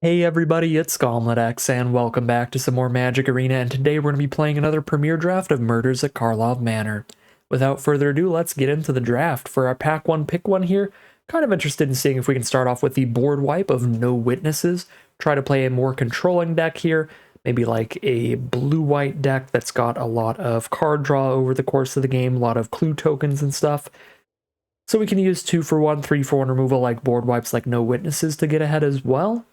Hey everybody, it's GauntletX, and welcome back to some more Magic Arena, and today we're going to be playing another premiere draft of Murders at Karlov Manor. Without further ado, let's get into the draft. For our pack one, pick one here, kind of interested in seeing if we can start off with the board wipe of No Witnesses, try to play a more controlling deck here, maybe like a blue-white deck that's got a lot of card draw over the course of the game, a lot of clue tokens and stuff. So we can use 2-for-1, 3-for-1 removal like board wipes like No Witnesses to get ahead as well.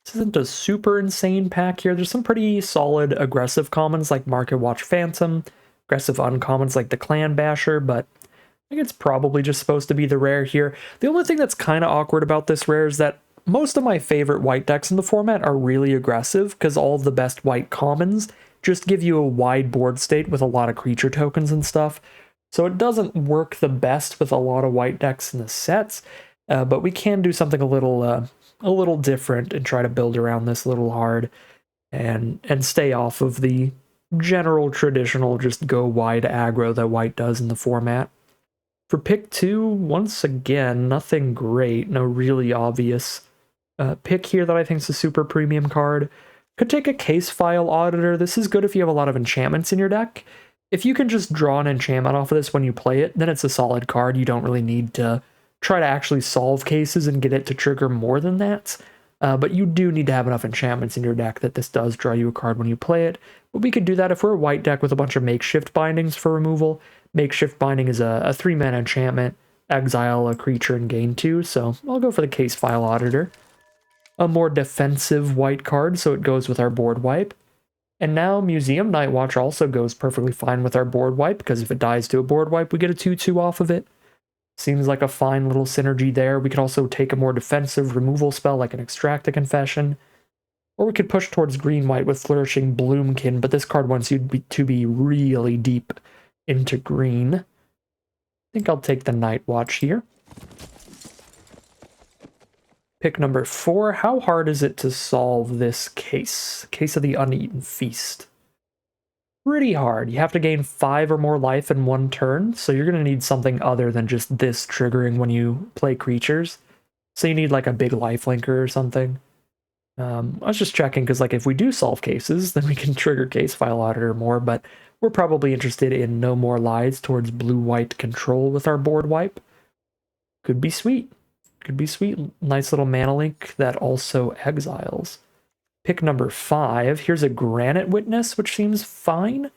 This isn't a super insane pack here. There's some pretty solid aggressive commons like Market Watch Phantom, aggressive uncommons like the Clan Basher, but I think it's probably just supposed to be the rare here. The only thing that's kind of awkward about this rare is that most of my favorite white decks in the format are really aggressive because all of the best white commons just give you a wide board state with a lot of creature tokens and stuff. So it doesn't work the best with a lot of white decks in the sets, but we can do something a little different and try to build around this a little hard and stay off of the general traditional just go wide aggro that white does in the format. For pick two, once again, nothing great, no really obvious pick here that I think is a super premium card. Could take a Case File Auditor. This is good if you have a lot of enchantments in your deck. If you can just draw an enchantment off of this when you play it, then it's a solid card. You don't really need to try to actually solve cases and get it to trigger more than that. But you do need to have enough enchantments in your deck that this does draw you a card when you play it. But we could do that if we're a white deck with a bunch of Makeshift Bindings for removal. Makeshift Binding is a 3-mana enchantment, exile a creature and gain 2, so I'll go for the Case File Auditor. A more defensive white card, so it goes with our board wipe. And now Museum Night Watch also goes perfectly fine with our board wipe, because if it dies to a board wipe, we get a 2/2 off of it. Seems like a fine little synergy there. We could also take a more defensive removal spell like an Extract a Confession. Or we could push towards green-white with Flourishing Bloomkin, but this card wants you to be really deep into green. I think I'll take the Night Watch here. Pick number 4. How hard is it to solve this case? Case of the Uneaten Feast. Pretty hard. You have to gain 5 or more life in one turn, so you're going to need something other than just this triggering when you play creatures. So you need like a big lifelinker or something. I was just checking because like if we do solve cases, then we can trigger Case File Auditor more, but we're probably interested in no more lies towards blue-white control with our board wipe. Could be sweet. Could be sweet. Nice little mana link that also exiles. Pick number 5. Here's a Granite Witness, which seems fine.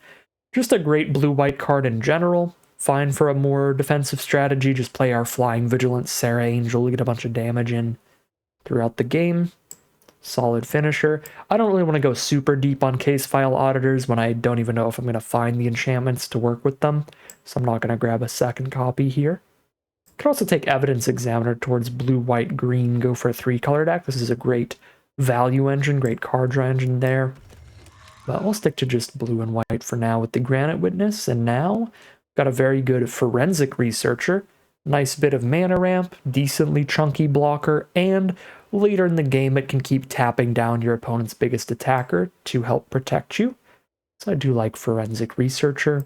Just a great blue-white card in general. Fine for a more defensive strategy. Just play our Flying Vigilant Sarah Angel to get a bunch of damage in throughout the game. Solid finisher. I don't really want to go super deep on Case File Auditors when I don't even know if I'm going to find the enchantments to work with them. So I'm not going to grab a second copy here. Could also take Evidence Examiner towards blue, white, green, go for a 3-color deck. This is a great value engine, great card draw engine there. But we'll stick to just blue and white for now with the Granite Witness. And now, got a very good Forensic Researcher. Nice bit of mana ramp, decently chunky blocker, and later in the game it can keep tapping down your opponent's biggest attacker to help protect you. So I do like Forensic Researcher.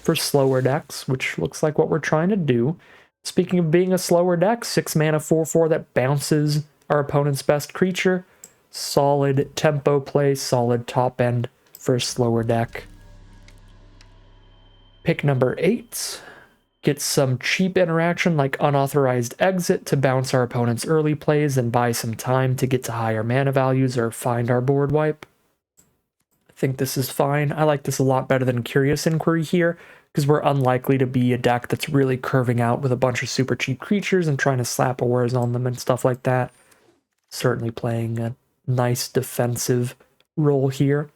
For slower decks, which looks like what we're trying to do. Speaking of being a slower deck, 6 mana 4/4 that bounces our opponent's best creature. Solid tempo play, solid top end for a slower deck. Pick number 8. Get some cheap interaction like Unauthorized Exit to bounce our opponent's early plays and buy some time to get to higher mana values or find our board wipe. I think this is fine. I like this a lot better than Curious Inquiry here, because we're unlikely to be a deck that's really curving out with a bunch of super cheap creatures and trying to slap auras on them and stuff like that. Certainly playing a nice defensive role here.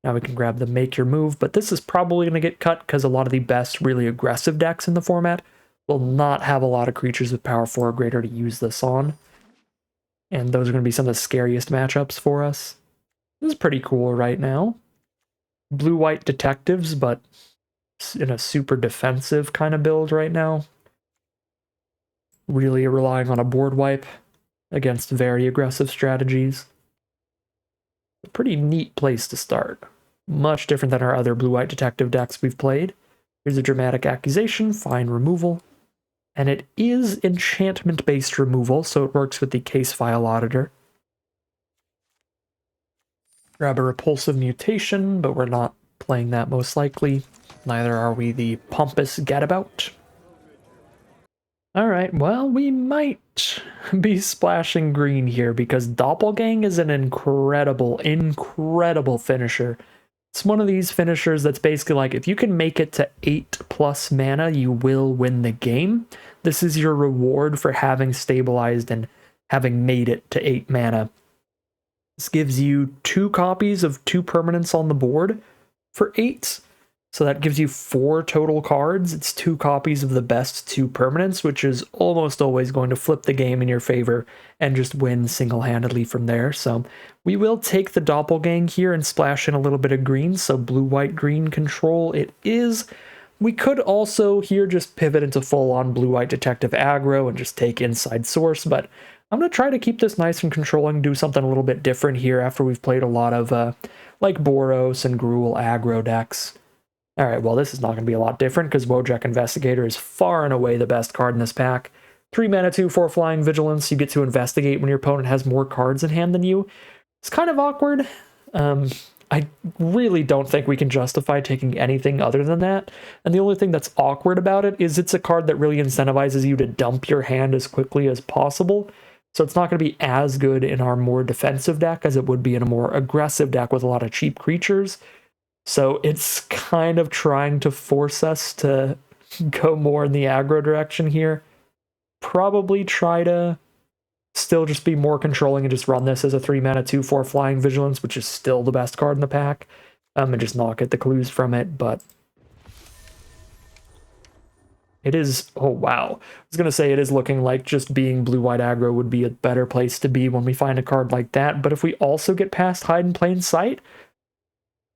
Now we can grab the Make Your Move, but this is probably going to get cut because a lot of the best really aggressive decks in the format will not have a lot of creatures with power 4 or greater to use this on. And those are going to be some of the scariest matchups for us. This is pretty cool right now. Blue-white detectives, but in a super defensive kind of build right now. Really relying on a board wipe against very aggressive strategies. A pretty neat place to start. Much different than our other blue-white detective decks we've played. Here's a Dramatic Accusation, fine removal. And it is enchantment-based removal, so it works with the Case File Auditor. Grab a repulsive mutation, but we're not playing that most likely. Neither are we the pompous gadabout. Alright, well, we might be splashing green here because Doppelgang is an incredible, incredible finisher. It's one of these finishers that's basically like, if you can make it to 8+ mana, you will win the game. This is your reward for having stabilized and having made it to 8 mana. This gives you 2 copies of 2 permanents on the board for 8. So that gives you 4 total cards. It's 2 copies of the best 2 permanents, which is almost always going to flip the game in your favor and just win single-handedly from there. So we will take the Doppelgang here and splash in a little bit of green. So blue-white-green control it is. We could also here just pivot into full-on blue-white detective aggro and just take inside source, but I'm going to try to keep this nice and controlling, do something a little bit different here after we've played a lot of like Boros and Gruul aggro decks. Alright, well this is not going to be a lot different because Wojak Investigator is far and away the best card in this pack. 3 mana, 2/4 flying vigilance, you get to investigate when your opponent has more cards in hand than you. It's kind of awkward. I really don't think we can justify taking anything other than that. And the only thing that's awkward about it is it's a card that really incentivizes you to dump your hand as quickly as possible. So it's not going to be as good in our more defensive deck as it would be in a more aggressive deck with a lot of cheap creatures. So it's kind of trying to force us to go more in the aggro direction here. Probably try to still just be more controlling and just run this as a 3 mana 2/4 flying vigilance, which is still the best card in the pack, and just not get the clues from it. But it is, oh wow, I was gonna say it is looking like just being blue-white aggro would be a better place to be when we find a card like that. But if we also get past hide in plain sight,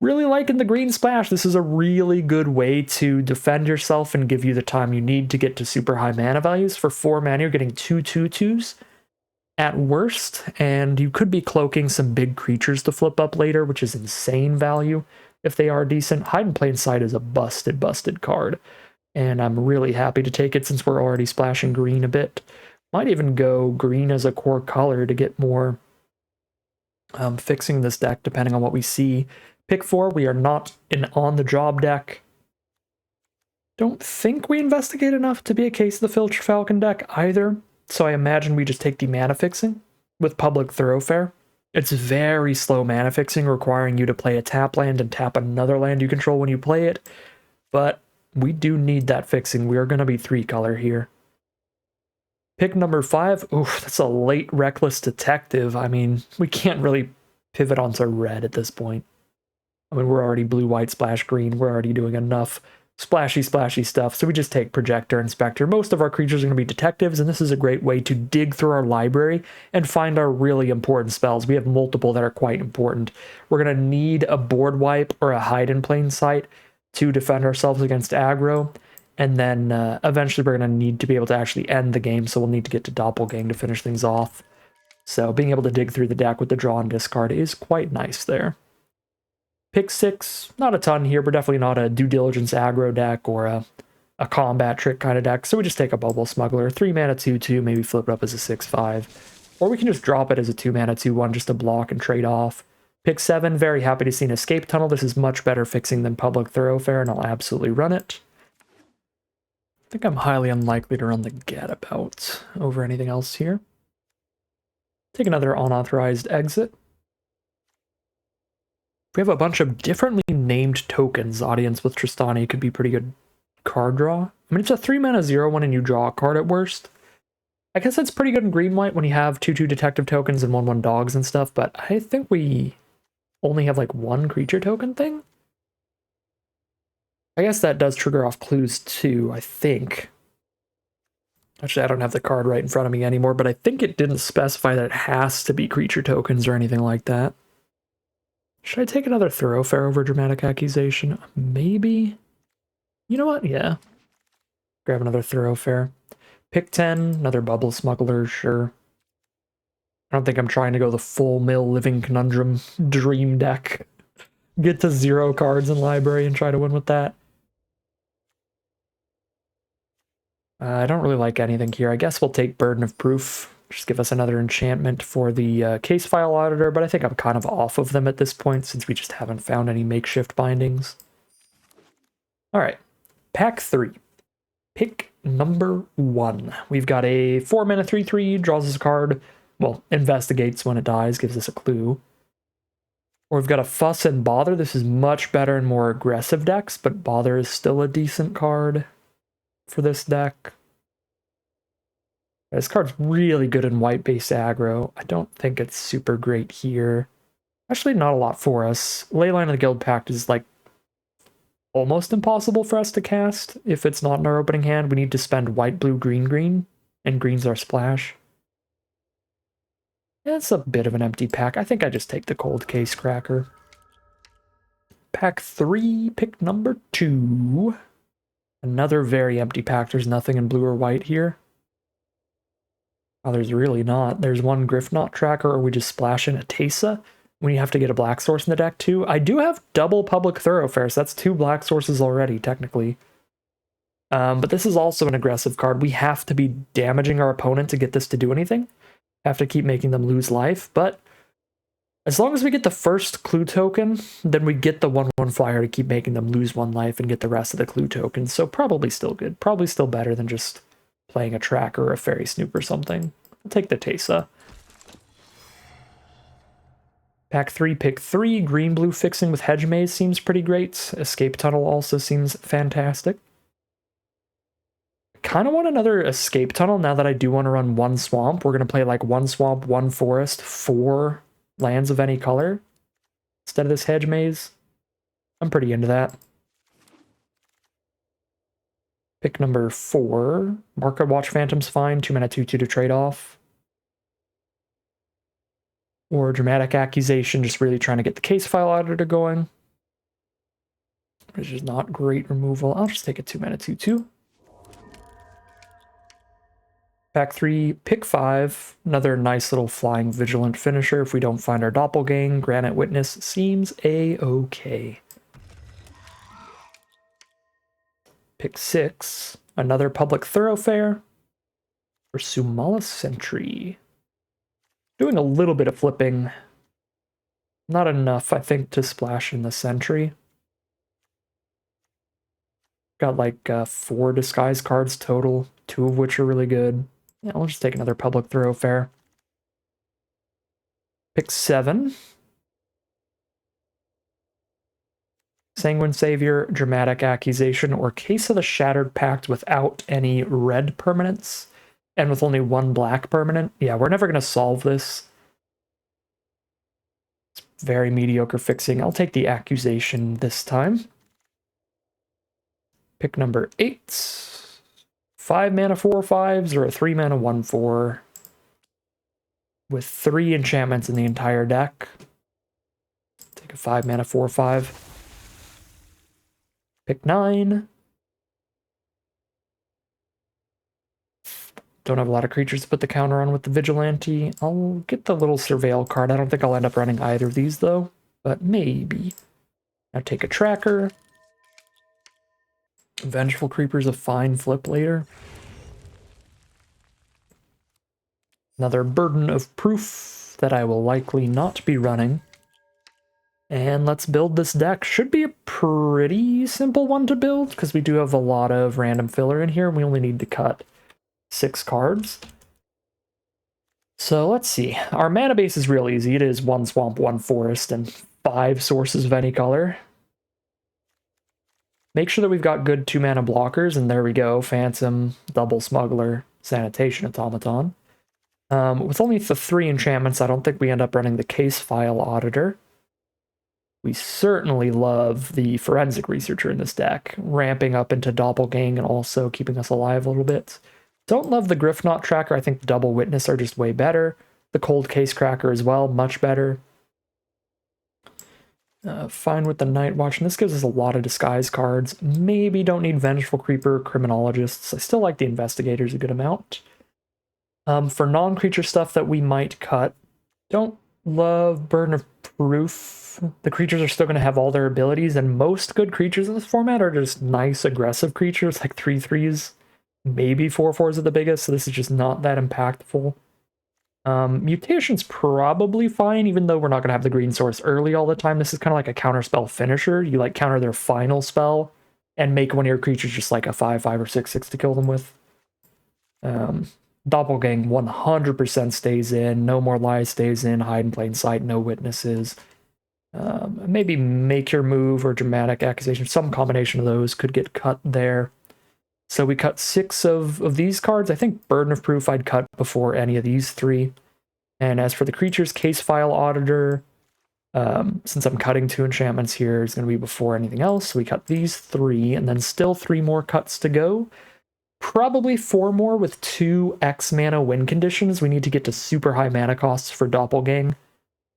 really liking the green splash. This is a really good way to defend yourself and give you the time you need to get to super high mana values. For 4 mana, you're getting 2 2/2s at worst, and you could be cloaking some big creatures to flip up later, which is insane value if they are decent. Hide in plain sight is a busted card, and I'm really happy to take it since we're already splashing green a bit. Might even go green as a core color to get more fixing this deck depending on what we see. Pick 4, we are not an on-the-job deck. Don't think we investigate enough to be a Case of the Filched Falcon deck either, so I imagine we just take the mana fixing with Public Thoroughfare. It's very slow mana fixing, requiring you to play a tap land and tap another land you control when you play it, but we do need that fixing. We are going to be 3-color here. Pick number 5, oof, that's a late Reckless Detective. I mean, we can't really pivot onto red at this point. I mean, we're already blue-white splash green. We're already doing enough splashy stuff, so we just take Projector Inspector. Most of our creatures are going to be detectives, and this is a great way to dig through our library and find our really important spells. We have multiple that are quite important. We're going to need a board wipe or a hide in plain sight to defend ourselves against aggro, and then eventually we're going to need to be able to actually end the game, so we'll need to get to Doppelgang to finish things off. So being able to dig through the deck with the draw and discard is quite nice there. Pick 6, not a ton here, but definitely not a due diligence aggro deck or a combat trick kind of deck. So we just take a Bubble Smuggler, 3 mana 2/2, maybe flip it up as a 6/5. Or we can just drop it as a 2 mana 2/1 just to block and trade off. Pick 7, very happy to see an Escape Tunnel. This is much better fixing than Public Thoroughfare, and I'll absolutely run it. I think I'm highly unlikely to run the Gadabout over anything else here. Take another unauthorized exit. We have a bunch of differently named tokens. Audience with Tristani could be pretty good card draw. I mean, it's a 3 mana 0/1 and you draw a card at worst. I guess that's pretty good in green-white when you have 2/2 detective tokens and 1/1 dogs and stuff, but I think we only have like 1 creature token thing? I guess that does trigger off clues too, I think. Actually, I don't have the card right in front of me anymore, but I think it didn't specify that it has to be creature tokens or anything like that. Should I take another Thoroughfare over Dramatic Accusation? Maybe? You know what? Yeah. Grab another Thoroughfare. Pick 10, another Bubble Smuggler, sure. I don't think I'm trying to go the full mill Living Conundrum dream deck. Get to 0 cards in library and try to win with that. I don't really like anything here. I guess we'll take Burden of Proof. Just give us another enchantment for the case file auditor, but I think I'm kind of off of them at this point since we just haven't found any makeshift bindings. All right, pack 3. Pick number 1. We've got a 4-mana 3/3, draws us a card. Well, investigates when it dies, gives us a clue. Or we've got a Fuss and Bother. This is much better in more aggressive decks, but Bother is still a decent card for this deck. This card's really good in white-based aggro. I don't think it's super great here. Actually, not a lot for us. Leyline of the Guild Pact is like almost impossible for us to cast. If it's not in our opening hand, we need to spend white, blue, green, green, and green's our splash. It's a bit of an empty pack. I think I just take the Cold Case Cracker. Pack 3, pick number 2. Another very empty pack. There's nothing in blue or white here. Oh, there's really not. There's one Griffknot tracker, or we just splash in a Teysa when you have to get a black source in the deck too. I do have double Public Thoroughfare, so that's 2 black sources already, technically. But this is also an aggressive card. We have to be damaging our opponent to get this to do anything. Have to keep making them lose life, but as long as we get the first clue token, then we get the 1/1 flyer to keep making them lose 1 life and get the rest of the clue tokens, so probably still good. Probably still better than just playing a tracker or a fairy snoop or something. I'll take the Teysa. Pack 3, pick 3. Green-blue fixing with Hedge Maze seems pretty great. Escape Tunnel also seems fantastic. Kind of want another Escape Tunnel now that I do want to run 1 swamp. We're going to play like 1 swamp, 1 forest, 4 lands of any color instead of this Hedge Maze. I'm pretty into that. Pick number 4. Market Watch Phantom's fine. 2-mana 2/2 to trade off. Or Dramatic Accusation, just really trying to get the case file auditor going. Which is not great removal. I'll just take a 2-mana 2/2. Pack 3, pick 5. Another nice little flying vigilant finisher. If we don't find our doppelgang, Granite Witness seems a-okay. Pick 6. Another Public Thoroughfare. For Sumala Sentry. Doing a little bit of flipping. Not enough, I think, to splash in the Sentry. Got like 4 disguise cards total, 2 of which are really good. Yeah, I'll just take another Public Thoroughfare. Pick 7. Sanguine Savior, Dramatic Accusation, or Case of the Shattered Pact without any red permanents, and with only 1 black permanent. Yeah, we're never going to solve this. It's very mediocre fixing. I'll take the Accusation this time. Pick number 8. 5-mana 4/5s or a 3-mana 1/4 with 3 enchantments in the entire deck. Take a 5-mana 4/5. Pick 9. Don't have a lot of creatures to put the counter on with the Vigilante. I'll get the little Surveil card. I don't think I'll end up running either of these though, but maybe. Now take a tracker. Vengeful Creeper's a fine flip later. Another Burden of Proof that I will likely not be running. And let's build this deck. Should be a pretty simple one to build, because we do have a lot of random filler in here, and we only need to cut 6 cards. So let's see. Our mana base is real easy. It is 1 swamp, 1 forest, and 5 sources of any color. Make sure that we've got good 2-mana blockers, and there we go. Phantom, Double Smuggler, Sanitation Automaton. With only the 3 enchantments, I don't think we end up running the Case File Auditor. We certainly love the Forensic Researcher in this deck, ramping up into Doppelgang and also keeping us alive a little bit. Don't love the Griffknot Tracker. I think the Double Witness are just way better. The Cold Case Cracker as well, much better. Fine with the Night Watch, and this gives us a lot of disguise cards. Maybe don't need Vengeful Creeper, Criminologists. I still like the Investigators a good amount. For non-creature stuff that we might cut, don't love Burden of Proof. The creatures are still going to have all their abilities, and most good creatures in this format are just nice, aggressive creatures, like 3/3s, maybe 4/4s at the biggest, so this is just not that impactful. Mutation's probably fine, even though we're not going to have the green source early all the time. This is kind of like a counterspell finisher. You like counter their final spell and make one of your creatures just like a 5/5 or 6/6 to kill them with. Doppelgang 100% stays in. No More Lies stays in. Hide in Plain Sight. No Witnesses. Maybe Make Your Move or Dramatic Accusation. Some combination of those could get cut there. So we cut 6 of these cards. I think Burden of Proof I'd cut before any of these 3. And as for the creatures, Case File Auditor, since I'm cutting 2 enchantments here, is going to be before anything else. So we cut these 3, and then still 3 more cuts to go. Probably 4 more with 2 X mana win conditions. We need to get to super high mana costs for Doppelgang.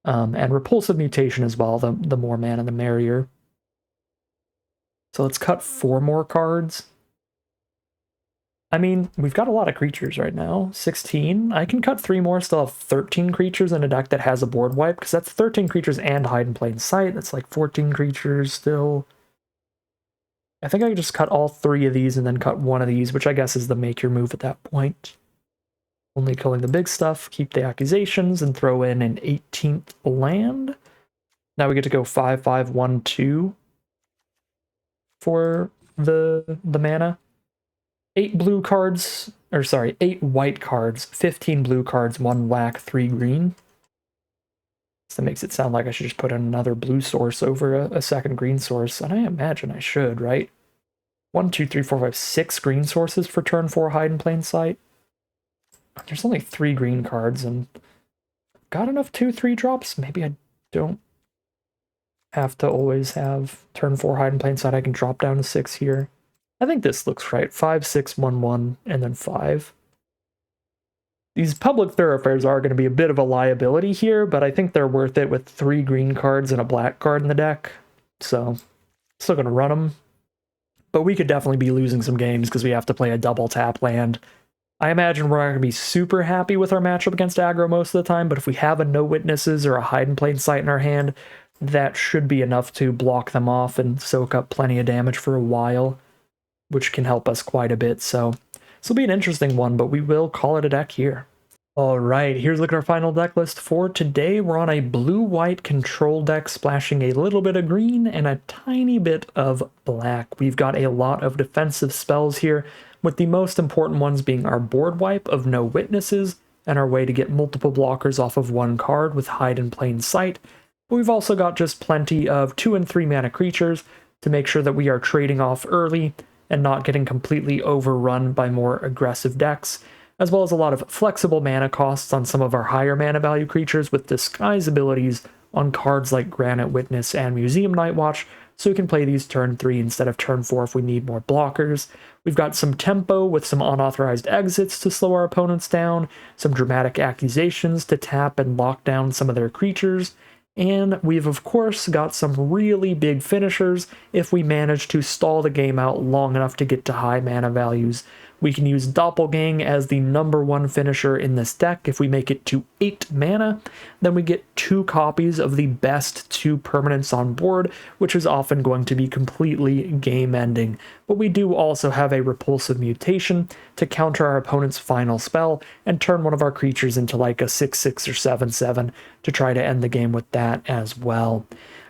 And Repulsive Mutation as well. The more mana, the merrier. So let's cut 4 more cards. I mean, we've got a lot of creatures right now. 16. I can cut 3 more, still have 13 creatures in a deck that has a board wipe, because that's 13 creatures and Hide in Plain Sight. That's like 14 creatures still. I think I could just cut all 3 of these and then cut 1 of these, which I guess is the Make Your Move at that point. Only killing the big stuff, keep the accusations, and throw in an 18th land. Now we get to go 5/5/1/2 for the mana. 8 blue cards, or sorry, 8 white cards, 15 blue cards, 1 black, 3 green. So that makes it sound like I should just put another blue source over a second green source, and I imagine I should, right? 1, 2, 3, 4, 5, 6 green sources for turn 4 Hide in Plain Sight. There's only 3 green cards, and got enough 2/3 drops? Maybe I don't have to always have turn 4 Hide in Plain Sight. I can drop down to 6 here. I think this looks right. 5, 6, 1, 1, and then 5. These public thoroughfares are going to be a bit of a liability here, but I think they're worth it with 3 green cards and a black card in the deck. So, still going to run them. But we could definitely be losing some games because we have to play a double tap land. I imagine we're not going to be super happy with our matchup against aggro most of the time, but if we have a No Witnesses or a Hide in Plain Sight in our hand, that should be enough to block them off and soak up plenty of damage for a while, which can help us quite a bit. So this will be an interesting one, but we will call it a deck here. All right, here's a look at our final deck list for today. We're on a blue-white control deck, splashing a little bit of green and a tiny bit of black. We've got a lot of defensive spells here, with the most important ones being our board wipe of No Witnesses and our way to get multiple blockers off of 1 card with Hide in Plain Sight. But we've also got just plenty of 2 and 3 mana creatures to make sure that we are trading off early and not getting completely overrun by more aggressive decks, as well as a lot of flexible mana costs on some of our higher mana value creatures with disguise abilities on cards like Granite Witness and Museum Nightwatch, so we can play these turn 3 instead of turn 4 if we need more blockers. We've got some tempo with some unauthorized exits to slow our opponents down, some dramatic accusations to tap and lock down some of their creatures, and we've of course got some really big finishers if we manage to stall the game out long enough to get to high mana values. We can use Doppelgang as the #1 finisher in this deck. If we make it to 8 mana, then we get 2 copies of the best 2 permanents on board, which is often going to be completely game-ending. But we do also have a Repulsive Mutation to counter our opponent's final spell and turn one of our creatures into like a 6/6 or 7/7 to try to end the game with that as well.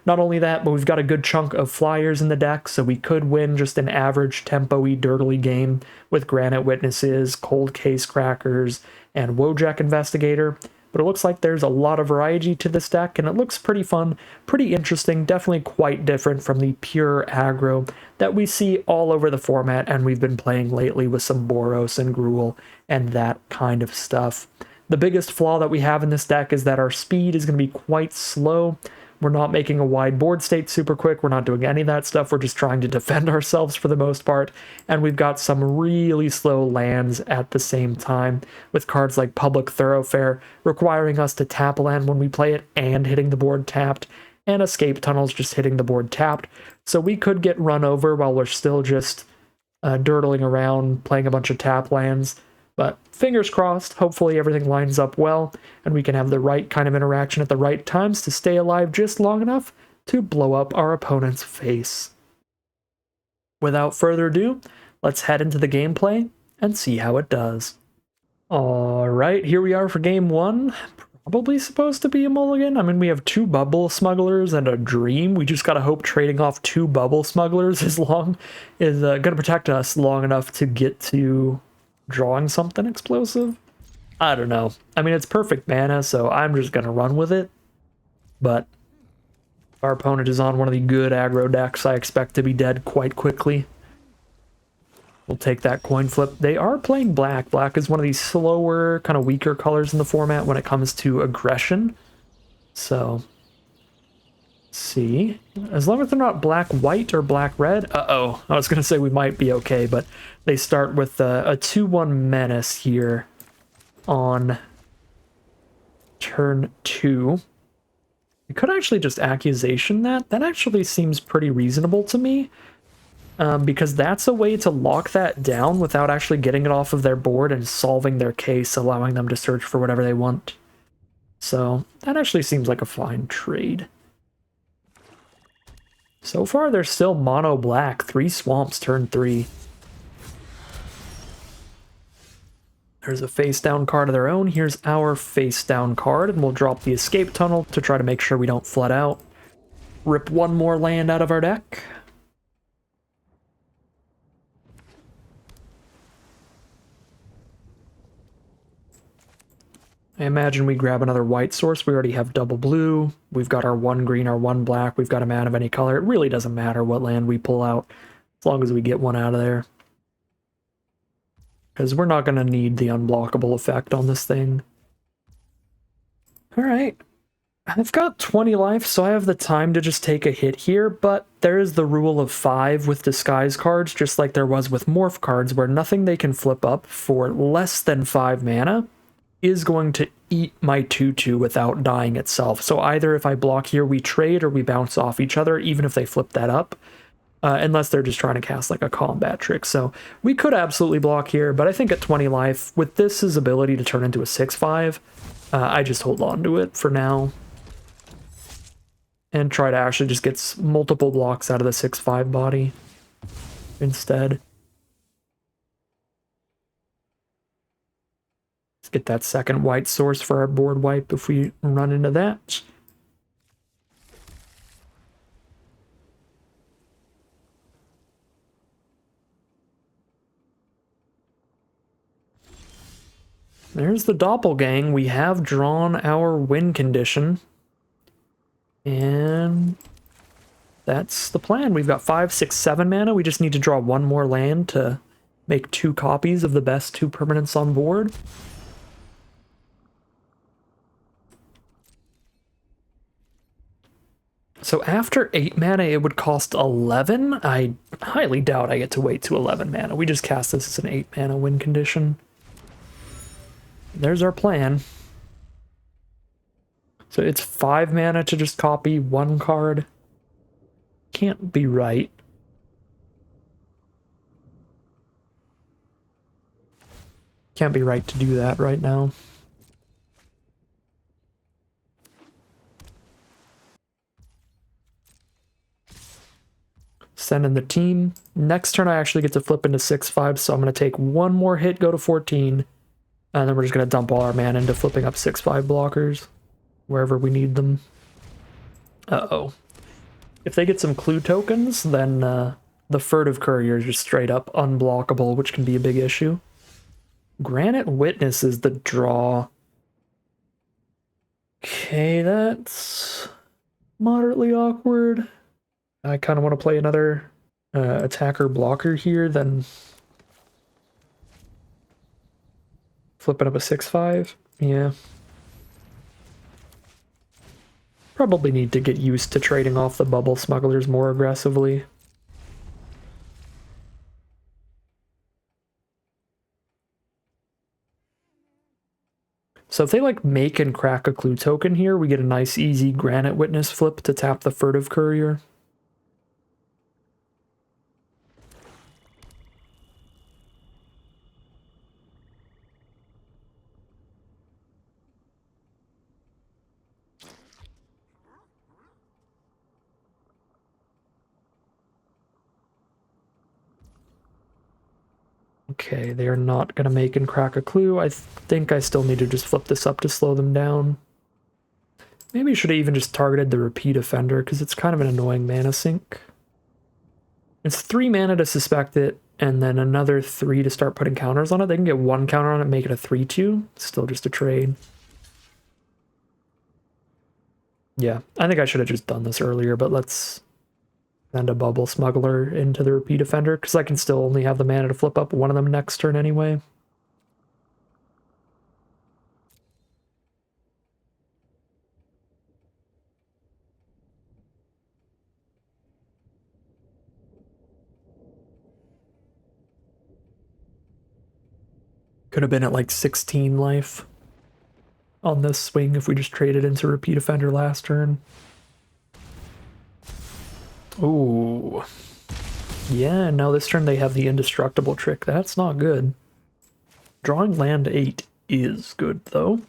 Not only that, but we've got a good chunk of flyers in the deck, so we could win just an average tempo-y, dirtily game with Granite Witnesses, Cold Case Crackers, and Wojak Investigator. But it looks like there's a lot of variety to this deck, and it looks pretty fun, pretty interesting, definitely quite different from the pure aggro that we see all over the format, and we've been playing lately with some Boros and Gruul and that kind of stuff. The biggest flaw that we have in this deck is that our speed is going to be quite slow. We're not making a wide board state super quick. We're not doing any of that stuff. We're just trying to defend ourselves for the most part. And we've got some really slow lands at the same time, with cards like Public Thoroughfare requiring us to tap a land when we play it and hitting the board tapped, and Escape Tunnels just hitting the board tapped. So we could get run over while we're still just dirtling around, playing a bunch of tap lands. But fingers crossed, hopefully everything lines up well, and we can have the right kind of interaction at the right times to stay alive just long enough to blow up our opponent's face. Without further ado, let's head into the gameplay and see how it does. All right, here we are for game one. Probably supposed to be a mulligan. I mean, we have two bubble smugglers and a dream. We just gotta hope trading off two bubble smugglers is gonna protect us long enough to get to drawing something explosive. I don't know. I mean, it's perfect mana, so I'm just gonna run with it. But if our opponent is on one of the good aggro decks, I expect to be dead quite quickly. We'll take that coin flip. They are playing black. Black is one of these slower, kind of weaker colors in the format when it comes to aggression. So, let's see. As long as they're not black-white or black-red. Uh-oh. I was going to say we might be okay, but they start with a 2-1 menace here on turn 2. We could actually just accusation that. That actually seems pretty reasonable to me. Because that's a way to lock that down without actually getting it off of their board and solving their case, allowing them to search for whatever they want. So that actually seems like a fine trade. So far, they're still mono black. 3 swamps, turn 3. There's a face down card of their own. Here's our face down card, and we'll drop the escape tunnel to try to make sure we don't flood out. Rip one more land out of our deck. I imagine we grab another white source. We already have double blue. We've got our 1 green, our 1 black. We've got a mana of any color. It really doesn't matter what land we pull out, as long as we get one out of there. Because we're not going to need the unblockable effect on this thing. Alright. I've got 20 life, so I have the time to just take a hit here, but there is the rule of 5 with disguise cards, just like there was with morph cards, where nothing they can flip up for less than 5 mana is going to eat my 2/2 without dying itself. So either if I block here, we trade, or we bounce off each other, even if they flip that up. Unless they're just trying to cast like a combat trick. So we could absolutely block here, but I think at 20 life, with this his ability to turn into a 6/5, I just hold on to it for now. And try to actually just get multiple blocks out of the 6/5 body instead. Let's get that second white source for our board wipe if we run into that. There's the doppelgang. We have drawn our win condition. And that's the plan. We've got 5, 6, 7 mana. We just need to draw one more land to make 2 copies of the best 2 permanents on board. So after 8 mana, it would cost 11. I highly doubt I get to wait to 11 mana. We just cast this as an 8 mana win condition. There's our plan. So it's 5 mana to just copy 1 card. Can't be right. Can't be right to do that right now. Send in the team. Next turn I actually get to flip into 6/5, so I'm going to take one more hit, go to 14, and then we're just going to dump all our mana into flipping up 6/5 blockers wherever we need them. Uh-oh. If they get some clue tokens, then the Furtive Courier is just straight up unblockable, which can be a big issue. Granite Witness is the draw. Okay, that's moderately awkward. I kind of want to play another attacker blocker here, then flipping up a 6/5. Yeah. Probably need to get used to trading off the bubble smugglers more aggressively. So if they like make and crack a clue token here, we get a nice easy Granite Witness flip to tap the Furtive Courier. Okay, they are not going to make and crack a clue. I think I still need to just flip this up to slow them down. Maybe I should have even just targeted the repeat offender, because it's kind of an annoying mana sink. It's 3 mana to suspect it, and then another 3 to start putting counters on it. They can get 1 counter on it and make it a 3/2. Still just a trade. Yeah, I think I should have just done this earlier, but let's send a Bubble Smuggler into the repeat offender, because I can still only have the mana to flip up one of them next turn anyway. Could have been at like 16 life on this swing if we just traded into repeat offender last turn. Ooh. Yeah, now this turn they have the indestructible trick. That's not good. Drawing land 8 is good, though.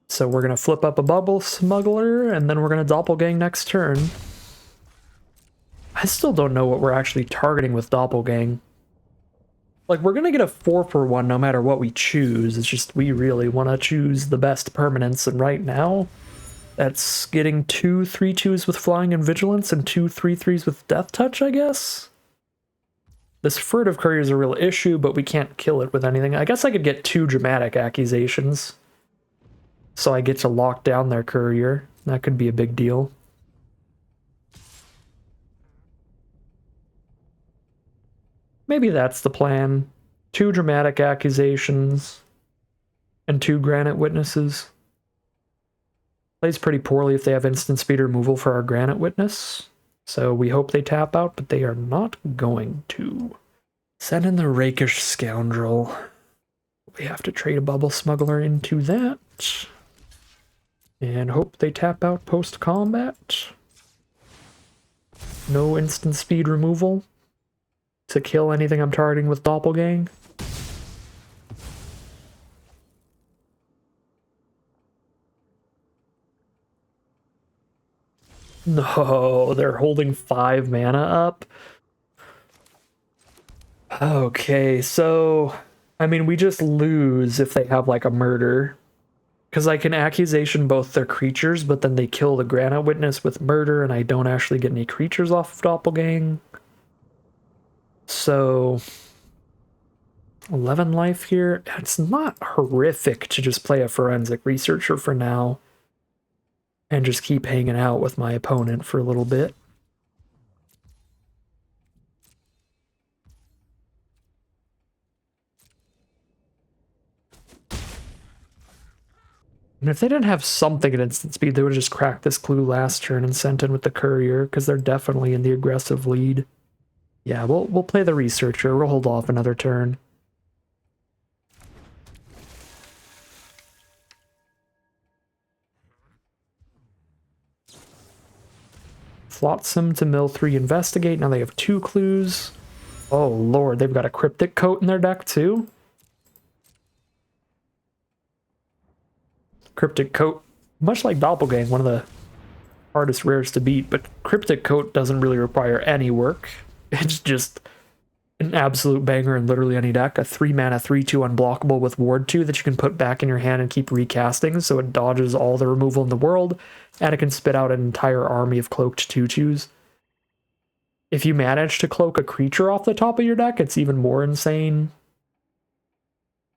So we're going to flip up a Bubble Smuggler, and then we're going to Doppelgang next turn. I still don't know what we're actually targeting with Doppelgang. Like, we're going to get a 4/1 no matter what we choose. It's just we really want to choose the best permanents, and right now, that's getting 2 3/2s with Flying and Vigilance and 2 3/3s with Death Touch, I guess? This Furtive Courier is a real issue, but we can't kill it with anything. I guess I could get 2 Dramatic Accusations, so I get to lock down their Courier. That could be a big deal. Maybe that's the plan. 2 Dramatic Accusations and 2 Granite Witnesses. Plays pretty poorly if they have instant speed removal for our Granite Witness. So we hope they tap out, but they are not going to. Send in the Rakish Scoundrel. We have to trade a Bubble Smuggler into that. And hope they tap out post-combat. No instant speed removal to kill anything I'm targeting with Doppelgang. No, they're holding 5 mana up. Okay, so I mean, we just lose if they have like a murder. Because I can accusation both their creatures, but then they kill the Granite Witness with murder, and I don't actually get any creatures off of Doppelgang. So 11 life here. It's not horrific to just play a Forensic Researcher for now and just keep hanging out with my opponent for a little bit. And if they didn't have something at instant speed, they would have just cracked this clue last turn and sent in with the Courier, because they're definitely in the aggressive lead. Yeah, we'll play the Researcher. We'll hold off another turn. Flotsam to mill 3 investigate. Now they have 2 clues. Oh lord, they've got a Cryptic Coat in their deck too. Cryptic Coat, much like Doppelgang, one of the hardest rares to beat, but Cryptic Coat doesn't really require any work. It's just an absolute banger in literally any deck. A 3 mana 3/2 unblockable with Ward 2 that you can put back in your hand and keep recasting, so it dodges all the removal in the world, and it can spit out an entire army of cloaked 2/2s. If you manage to cloak a creature off the top of your deck, it's even more insane.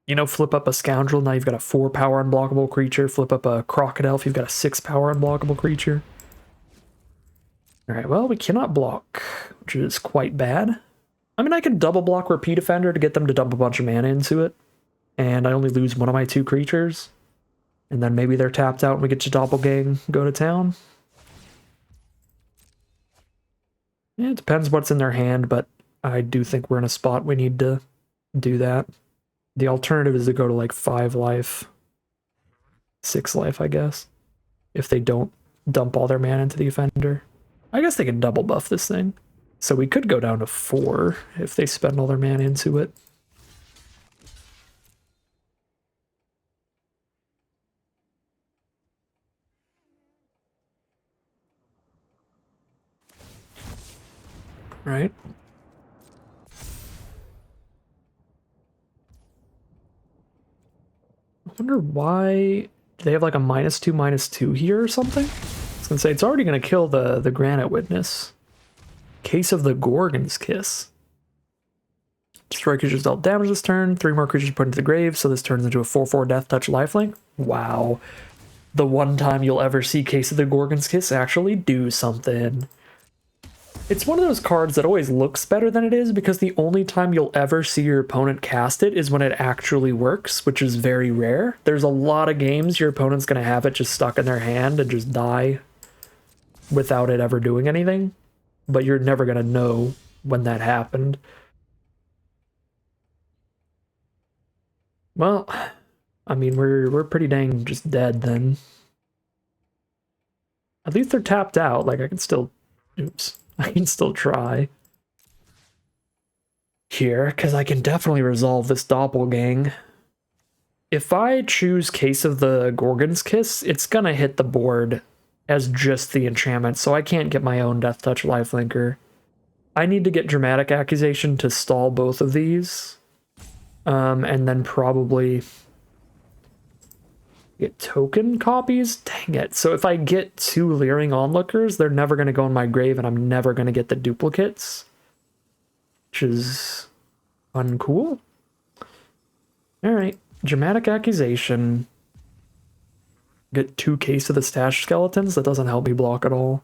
You know, flip up a Scoundrel, now you've got a 4 power unblockable creature. Flip up a Crocodile, you've got a 6 power unblockable creature. Alright, well, we cannot block, which is quite bad. I mean, I can double block Repeat Offender to get them to dump a bunch of mana into it, and I only lose one of my 2 creatures. And then maybe they're tapped out and we get to Doppelgang, go to town. Yeah, it depends what's in their hand, but I do think we're in a spot we need to do that. The alternative is to go to like 5 life, 6 life, I guess, if they don't dump all their mana into the Offender. I guess they can double buff this thing. So we could go down to 4 if they spend all their mana into it. Right? wonder why they have like a -2/-2 here or something. I was gonna say it's already gonna kill the Granite Witness. Case of the Gorgon's Kiss. Destroy creatures dealt damage this turn. 3 more creatures put into the grave, so this turns into a 4/4 Death Touch lifelink. Wow. The one time you'll ever see Case of the Gorgon's Kiss actually do something. It's one of those cards that always looks better than it is because the only time you'll ever see your opponent cast it is when it actually works, which is very rare. There's a lot of games your opponent's going to have it just stuck in their hand and just die without it ever doing anything, but you're never going to know when that happened. Well, I mean, we're pretty dang just dead then. At least they're tapped out. Like, I can still... Oops. I can still try. Here, because I can definitely resolve this doppelgang. If I choose Case of the Gorgon's Kiss, it's gonna hit the board as just the enchantment, so I can't get my own Death Touch lifelinker. I need to get Dramatic Accusation to stall both of these. And then probably get token copies? Dang it. So if I get 2 Leering Onlookers, they're never going to go in my grave and I'm never going to get the duplicates. Which is uncool. Alright, Dramatic Accusation. Get 2 Case of the Stash Skeletons? That doesn't help me block at all.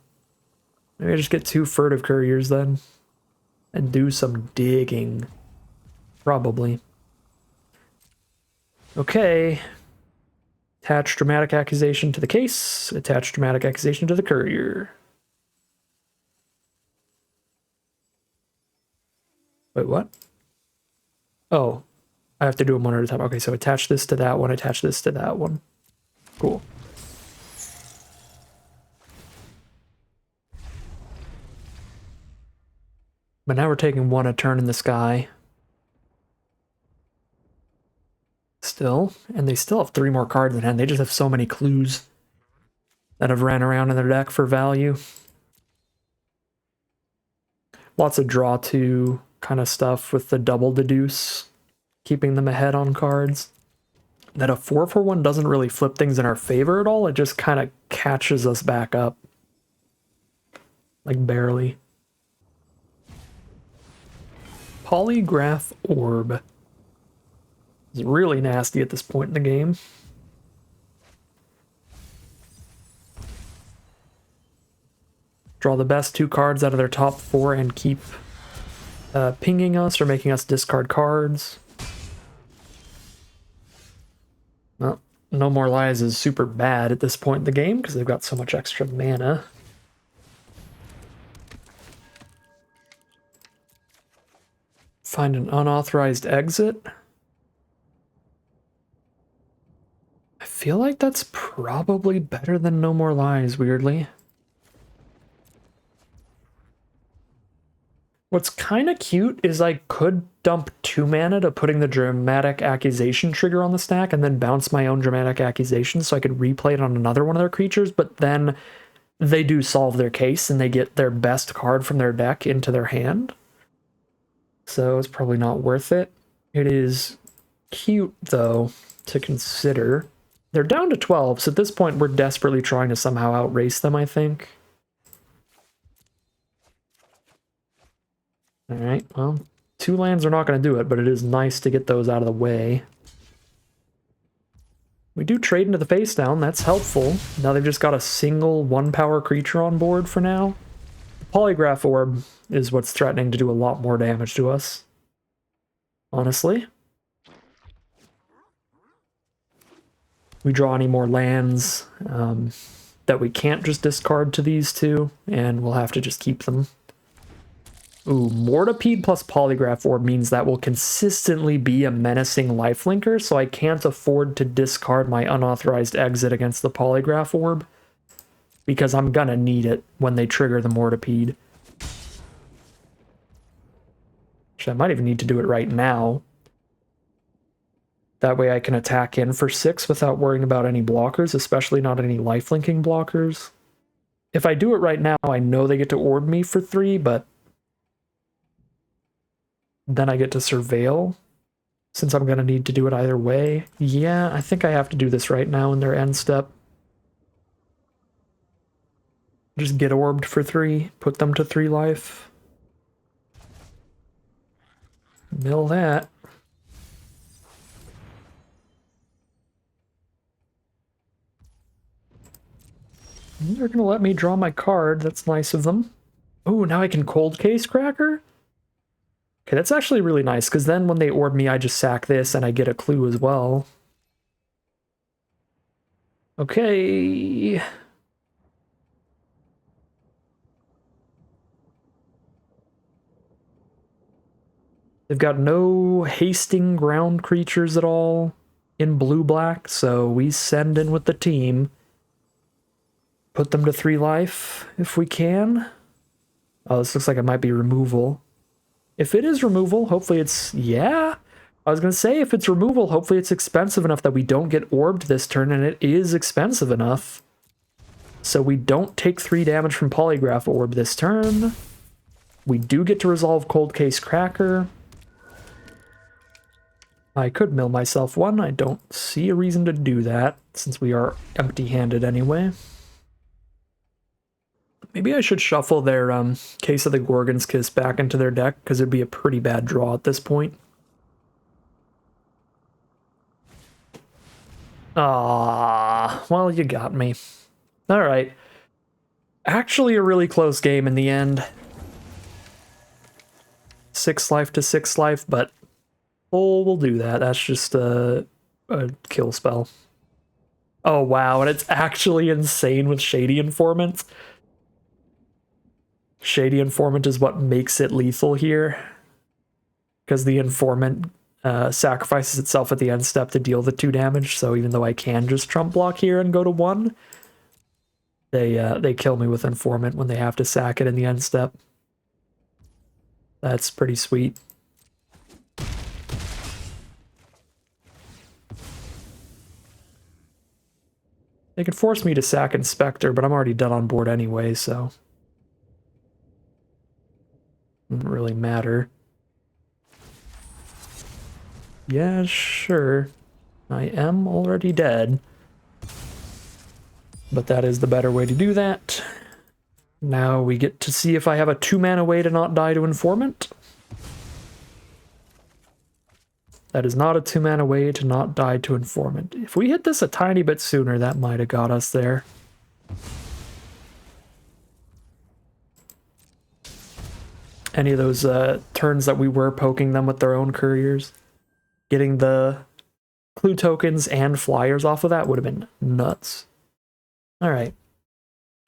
Maybe I just get 2 Furtive Couriers then. And do some digging. Probably. Okay. Attach Dramatic Accusation to the case. Attach Dramatic Accusation to the courier. Wait, what? Oh, I have to do them one at a time. Okay, so attach this to that one, attach this to that one. Cool. But now we're taking 1 a turn in the sky. Still, and they still have 3 more cards in hand. They just have so many clues that have ran around in their deck for value. Lots of draw 2 kind of stuff with the double deduce, keeping them ahead on cards. That a 4/1 doesn't really flip things in our favor at all. It just kind of catches us back up. Like barely. Polygraph Orb. It's really nasty at this point in the game. Draw the best 2 cards out of their top 4 and keep pinging us or making us discard cards. Well, No More Lies is super bad at this point in the game because they've got so much extra mana. Find an unauthorized exit. I feel like that's probably better than No More Lies, weirdly. What's kind of cute is I could dump 2 mana to putting the Dramatic Accusation trigger on the stack and then bounce my own Dramatic Accusation so I could replay it on another one of their creatures, but then they do solve their case and they get their best card from their deck into their hand. So it's probably not worth it. It is cute, though, to consider. They're down to 12, so at this point we're desperately trying to somehow outrace them, I think. Alright, well, 2 lands are not going to do it, but it is nice to get those out of the way. We do trade into the face down, that's helpful. Now they've just got a single 1-power creature on board for now. The Polygraph Orb is what's threatening to do a lot more damage to us. Honestly. We draw any more lands that we can't just discard to these 2, and we'll have to just keep them. Ooh, Mortipede plus Polygraph Orb means that will consistently be a menacing lifelinker, so I can't afford to discard my unauthorized exit against the Polygraph Orb, because I'm gonna need it when they trigger the Mortipede. Actually, I might even need to do it right now. That way I can attack in for 6 without worrying about any blockers, especially not any lifelinking blockers. If I do it right now, I know they get to orb me for 3, but then I get to surveil. Since I'm going to need to do it either way. Yeah, I think I have to do this right now in their end step. Just get orbed for 3, put them to 3 life. Mill that. They're gonna let me draw my card. That's nice of them. Oh, now I can cold case Cracker? Okay, that's actually really nice, because then when they orb me, I just sack this and I get a clue as well. Okay. They've got no hasting ground creatures at all in blue-black, so we send in with the team. Put them to 3 life if we can. Oh, this looks like it might be removal. If it is removal, hopefully it's... Yeah! I was going to say, if it's removal, hopefully it's expensive enough that we don't get orbed this turn, and it is expensive enough. So we don't take 3 damage from Polygraph Orb this turn. We do get to resolve Cold Case Cracker. I could mill myself 1. I don't see a reason to do that, since we are empty-handed anyway. Maybe I should shuffle their Case of the Gorgon's Kiss back into their deck, because it'd be a pretty bad draw at this point. Ah, well, you got me. Alright. Actually a really close game in the end. 6 life to 6 life, but we'll do that. That's just a kill spell. Oh, wow, and it's actually insane with Shady Informant. Shady Informant is what makes it lethal here, because the Informant sacrifices itself at the end step to deal the 2 damage, so even though I can just trump block here and go to 1, they kill me with Informant when they have to sack it in the end step. That's pretty sweet. They could force me to sack Inspector, but I'm already done on board anyway, so... Doesn't really matter. Yeah, sure. I am already dead. But that is the better way to do that. Now we get to see if I have a 2-mana way to not die to Informant. That is not a 2-mana way to not die to Informant. If we hit this a tiny bit sooner, that might have got us there. Any of those turns that we were poking them with their own couriers. Getting the clue tokens and flyers off of that would have been nuts. Alright.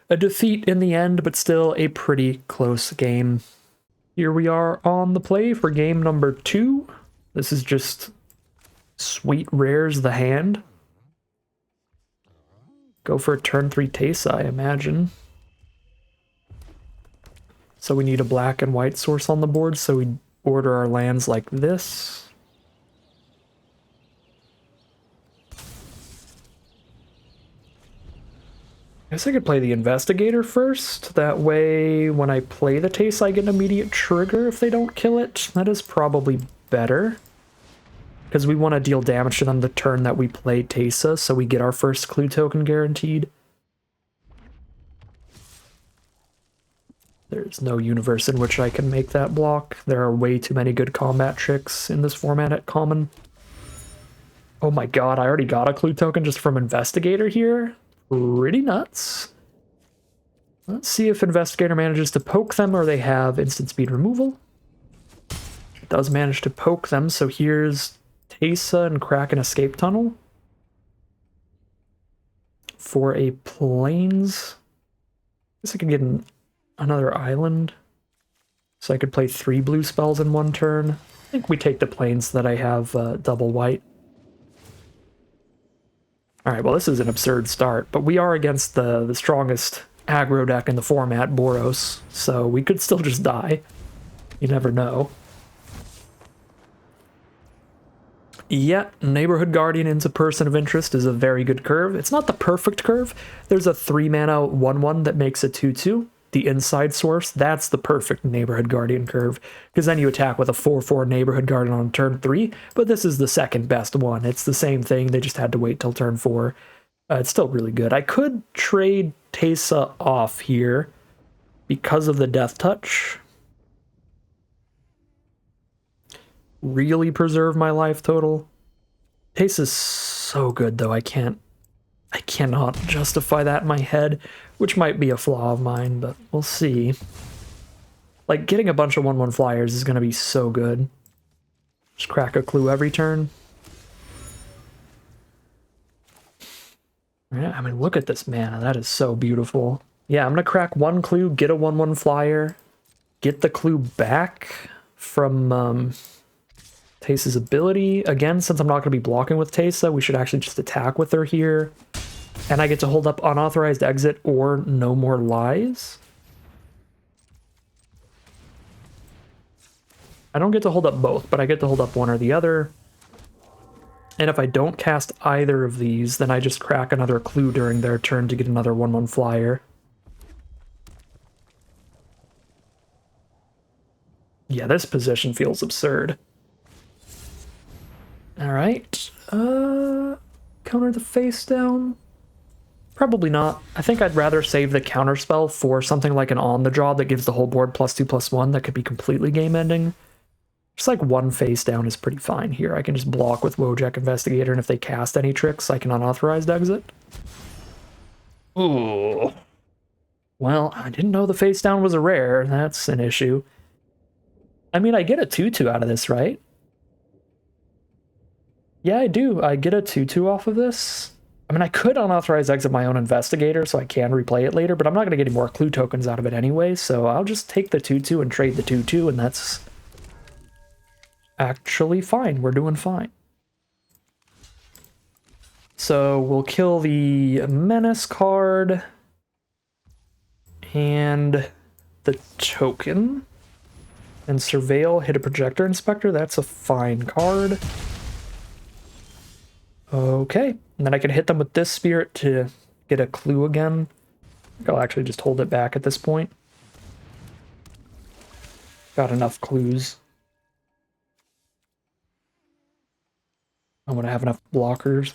A defeat in the end, but still a pretty close game. Here we are on the play for game number 2. This is just sweet rares the hand. Go for a turn 3 Teysa, I imagine. So we need a black and white source on the board, so we order our lands like this. I guess I could play the Investigator first. That way, when I play the Teysa, I get an immediate trigger if they don't kill it. That is probably better. Because we want to deal damage to them the turn that we play Teysa, so we get our first clue token guaranteed. There's no universe in which I can make that block. There are way too many good combat tricks in this format at common. Oh my god, I already got a clue token just from Investigator here. Pretty nuts. Let's see if Investigator manages to poke them or they have instant speed removal. It does manage to poke them, so here's Teysa and Kraken Escape Tunnel. For a Plains. I guess I could get another island. So I could play 3 blue spells in 1 turn. I think we take the Plains so that I have double white. Alright, well this is an absurd start, but we are against the strongest aggro deck in the format, Boros, so we could still just die. You never know. Yeah, Neighborhood Guardian into Person of Interest is a very good curve. It's not the perfect curve. There's a 3-mana 1/1 that makes a 2/2. the inside source, that's the perfect Neighborhood Guardian curve, because then you attack with a 4/4 Neighborhood Guardian on turn 3, but this is the second best one. It's the same thing, they just had to wait till turn 4. It's still really good. I could trade Teysa off here because of the Death Touch. Really preserve my life total. Teysa's so good, though. I cannot justify that in my head, which might be a flaw of mine, but we'll see. Like, getting a bunch of 1/1 flyers is going to be so good. Just crack a clue every turn. Yeah, I mean, look at this mana. That is so beautiful. Yeah, I'm going to crack one clue, get a 1/1 flyer, get the clue back from Teysa's ability. Again, since I'm not going to be blocking with Teysa, we should actually just attack with her here. And I get to hold up Unauthorized Exit or No More Lies. I don't get to hold up both, but I get to hold up one or the other. And if I don't cast either of these, then I just crack another clue during their turn to get another 1/1 flyer. Yeah, this position feels absurd. Alright. Counter the face down? Probably not. I think I'd rather save the counterspell for something like an on the draw that gives the whole board +2/+1 that could be completely game ending. Just like one face down is pretty fine here. I can just block with Wojak Investigator, and if they cast any tricks, I can unauthorized exit. Ooh. Well, I didn't know the face down was a rare. That's an issue. I mean, I get a 2/2 out of this, right? Yeah, I do. I get a 2/2 off of this. I mean, I could unauthorized exit my own Investigator, so I can replay it later, but I'm not going to get any more clue tokens out of it anyway, so I'll just take the 2/2 and trade the 2/2, and that's actually fine. We're doing fine. So we'll kill the Menace card and the token, and Surveil, hit a Projector Inspector. That's a fine card. Okay, and then I can hit them with this Spirit to get a clue again. I think I'll actually just hold it back at this point. Got enough clues. I'm gonna have enough blockers.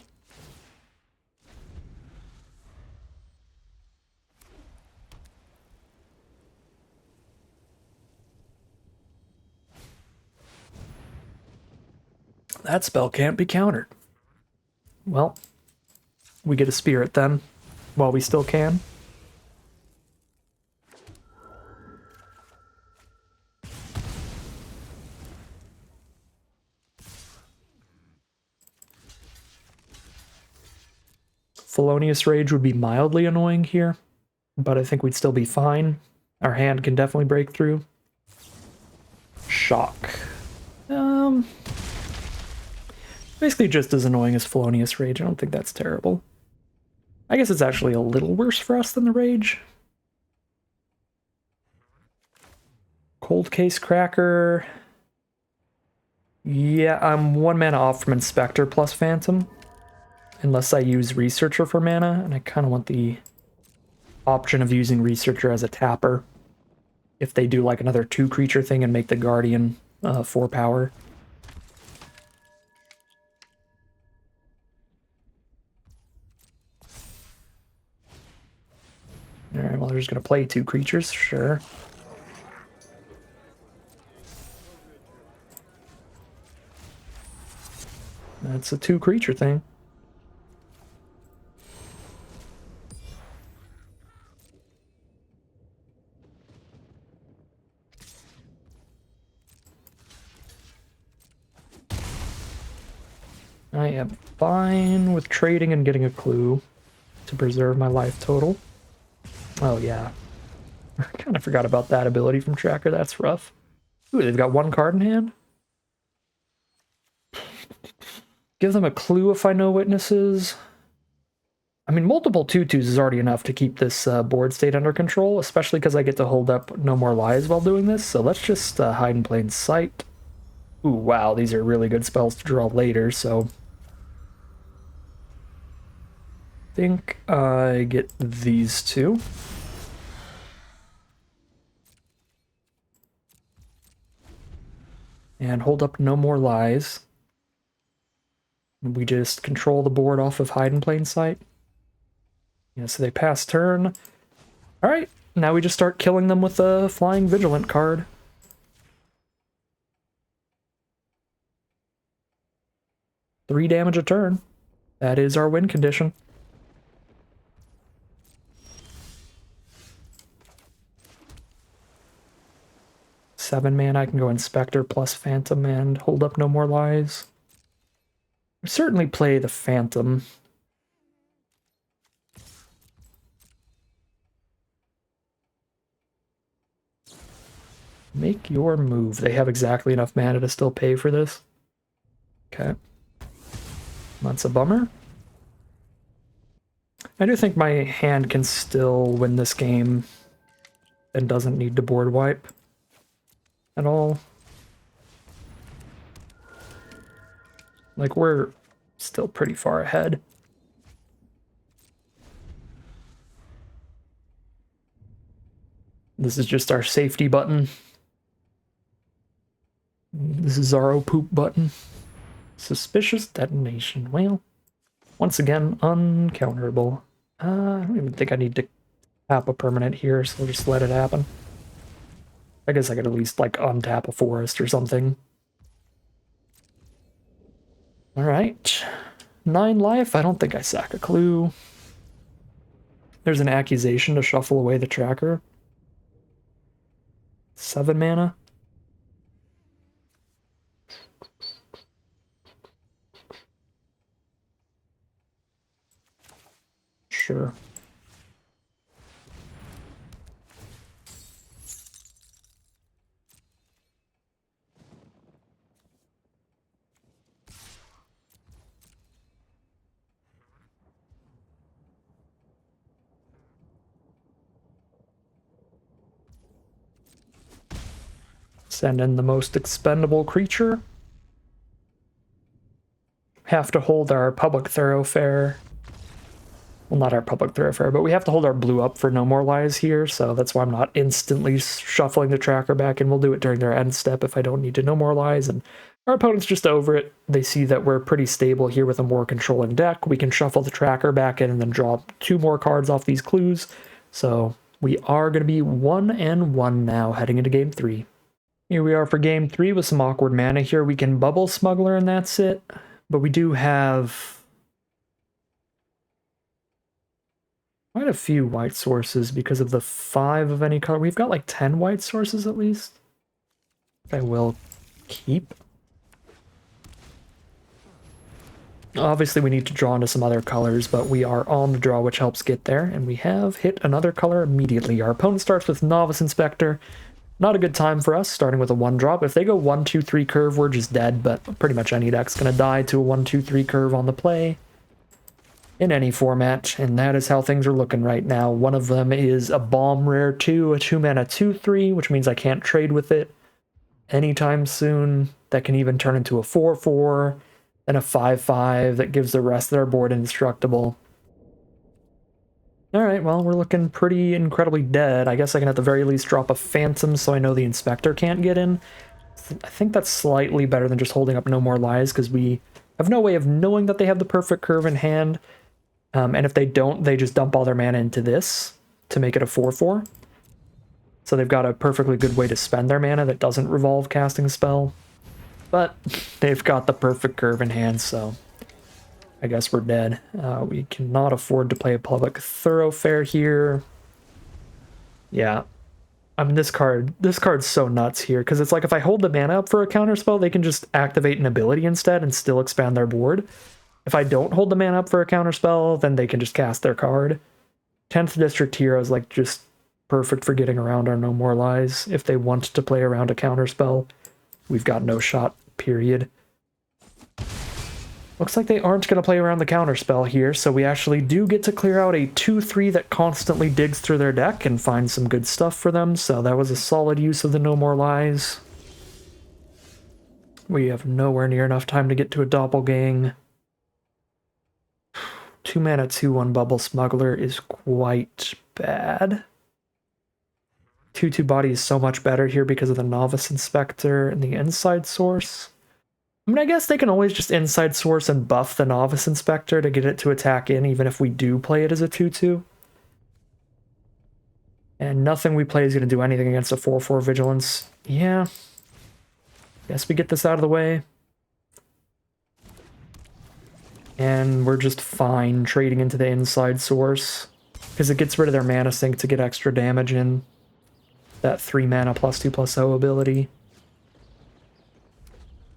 That spell can't be countered. Well, we get a Spirit then, while we still can. Felonious Rage would be mildly annoying here, but I think we'd still be fine. Our hand can definitely break through. Shock. Basically just as annoying as Felonious Rage. I don't think that's terrible. I guess it's actually a little worse for us than the Rage. Cold Case Cracker. Yeah, I'm 1 mana off from Inspector plus Phantom. Unless I use Researcher for mana, and I kind of want the option of using Researcher as a tapper. If they do like another 2-creature thing and make the Guardian 4 power. Alright, well, they're just going to play 2 creatures, sure. That's a 2-creature thing. I am fine with trading and getting a clue to preserve my life total. Oh, yeah. I kind of forgot about that ability from Tracker. That's rough. Ooh, they've got 1 card in hand. Give them a clue if I know witnesses. I mean, multiple 2/2s is already enough to keep this board state under control, especially because I get to hold up No More Lies while doing this, so let's just hide in plain sight. Ooh, wow, these are really good spells to draw later, so... I think I get these 2. And hold up No More Lies. We just control the board off of Hide in Plain Sight. Yeah, so they pass turn. Alright, now we just start killing them with a Flying Vigilant card. Three damage a turn. That is our win condition. Seven mana, I can go Inspector plus Phantom and hold up No More Lies. Certainly play the Phantom. Make your move. They have exactly enough mana to still pay for this. Okay. That's a bummer. I do think my hand can still win this game and doesn't need to board wipe at all. Like, we're still pretty far ahead. This is just our safety button. This is our oh poop button. Suspicious detonation. Well, once again, uncounterable. I don't even think I need to tap a permanent here, so we'll just let it happen. I guess I could at least, like, untap a forest or something. Alright. 9 life. I don't think I sack a clue. There's an accusation to shuffle away the tracker. 7 mana. Sure. Send in the most expendable creature. Have to hold our public thoroughfare. Well, not our public thoroughfare, but we have to hold our blue up for No More Lies here, so that's why I'm not instantly shuffling the tracker back, and we'll do it during their end step if I don't need to No More Lies, and our opponent's just over it. They see that we're pretty stable here with a more controlling deck. We can shuffle the tracker back in and then draw 2 more cards off these clues, so we are going to be 1-1 now heading into Game 3. Here we are for Game 3 with some awkward mana here. We can Bubble Smuggler and that's it, but we do have quite a few white sources because of the 5 of any color. We've got like 10 white sources at least. I will keep. Obviously we need to draw into some other colors, but we are on the draw, which helps get there, and we have hit another color immediately. Our opponent starts with Novice Inspector. Not a good time for us, starting with a 1-drop. If they go 1-2-3 curve, we're just dead, but pretty much any deck's going to die to a 1-2-3 curve on the play in any format, and that is how things are looking right now. One of them is a Bomb Rare 2, a 2-mana 2-3, which means I can't trade with it anytime soon. That can even turn into a 4-4, and a 5-5 that gives the rest of their board indestructible. Alright, well, we're looking pretty incredibly dead. I guess I can at the very least drop a Phantom so I know the Inspector can't get in. I think that's slightly better than just holding up No More Lies, because we have no way of knowing that they have the perfect curve in hand. And if they don't, they just dump all their mana into this to make it a 4-4. So they've got a perfectly good way to spend their mana that doesn't revolve casting a spell. But they've got the perfect curve in hand, so I guess we're dead. We cannot afford to play a public thoroughfare here. Yeah. I mean, this card's so nuts here, because it's like if I hold the mana up for a counterspell, they can just activate an ability instead and still expand their board. If I don't hold the mana up for a counterspell, then they can just cast their card. 10th District Hero is like just perfect for getting around our No More Lies. If they want to play around a counterspell, we've got no shot, period. Looks like they aren't going to play around the counterspell here, so we actually do get to clear out a 2-3 that constantly digs through their deck and finds some good stuff for them, so that was a solid use of the No More Lies. We have nowhere near enough time to get to a Doppelgang. 2-mana 2-1 Bubble Smuggler is quite bad. 2/2 body is so much better here because of the Novice Inspector and the Inside Source. I mean, I guess they can always just Inside Source and buff the Novice Inspector to get it to attack in, even if we do play it as a 2/2. And nothing we play is going to do anything against a 4/4 Vigilance. Yeah. Guess we get this out of the way. And we're just fine trading into the Inside Source, because it gets rid of their mana sink to get extra damage in. That 3 mana +2/+0 ability.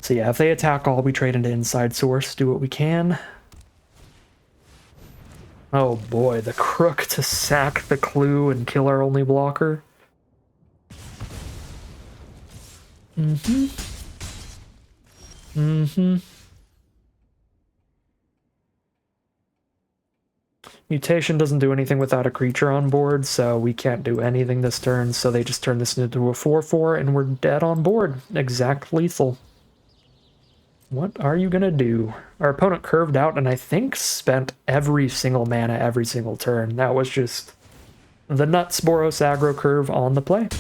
So yeah, if they attack all, we trade into Inside Source, do what we can. Oh boy, the Crook to sack the Clue and kill our only blocker. Mutation doesn't do anything without a creature on board, so we can't do anything this turn, so they just turn this into a 4/4, and we're dead on board. Exact lethal. What are you gonna do? Our opponent curved out and I think spent every single mana every single turn. That was just the nuts Boros aggro curve on the play.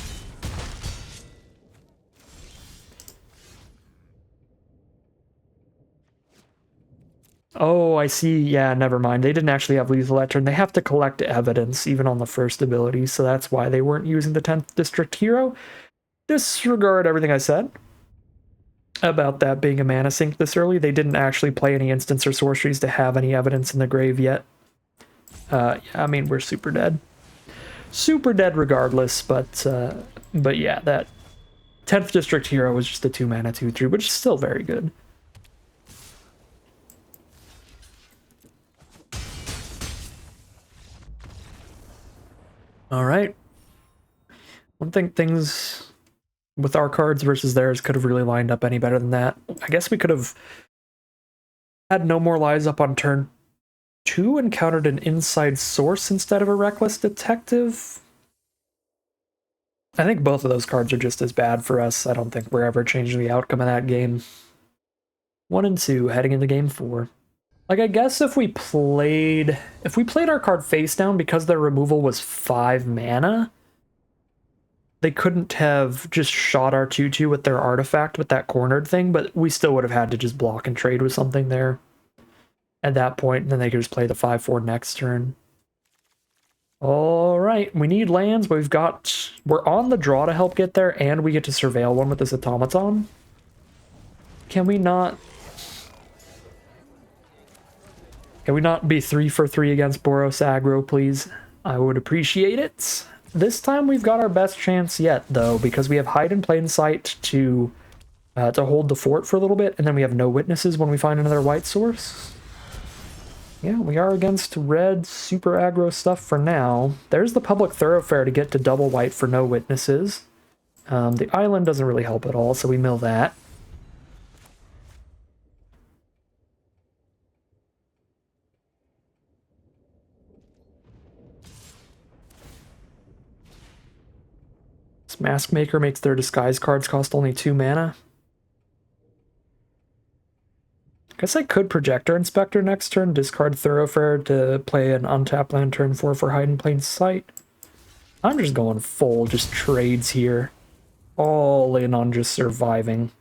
Oh, I see. Yeah, never mind. They didn't actually have lethal that turn. They have to collect evidence even on the first ability, so that's why they weren't using the 10th District Hero. Disregard everything I said about that being a mana sink this early. They didn't actually play any instants or sorceries to have any evidence in the grave yet. Yeah, I mean, we're super dead. Super dead regardless, but yeah, that 10th District Hero was just a 2 mana 2/3, which is still very good. All right. I don't think things with our cards versus theirs could have really lined up any better than that. I guess we could have had No More Lies up on turn 2, encountered an Inside Source instead of a Reckless Detective. I think both of those cards are just as bad for us. I don't think we're ever changing the outcome of that game. 1 and 2, heading into game 4. Like, I guess if we played our card face down, because their removal was 5 mana, they couldn't have just shot our 2/2 with their artifact with that cornered thing, but we still would have had to just block and trade with something there at that point, and then they could just play the 5/4 next turn. All right, we need lands, but we're on the draw to help get there, and we get to surveil one with this automaton. Can we not be 3 for 3 against Boros aggro, please? I would appreciate it. This time we've got our best chance yet, though, because we have Hide in Plain Sight to hold the fort for a little bit, and then we have no witnesses when we find another white source. Yeah, we are against red super aggro stuff for now. There's the Public Thoroughfare to get to double white for no witnesses. The island doesn't really help at all, so we mill that. This Mask Maker makes their disguise cards cost only 2 mana. Guess I could Projector Inspector next turn, discard Thoroughfare to play an untapped land turn 4 for Hide in Plain Sight. I'm just going full, just trades here. All in on just surviving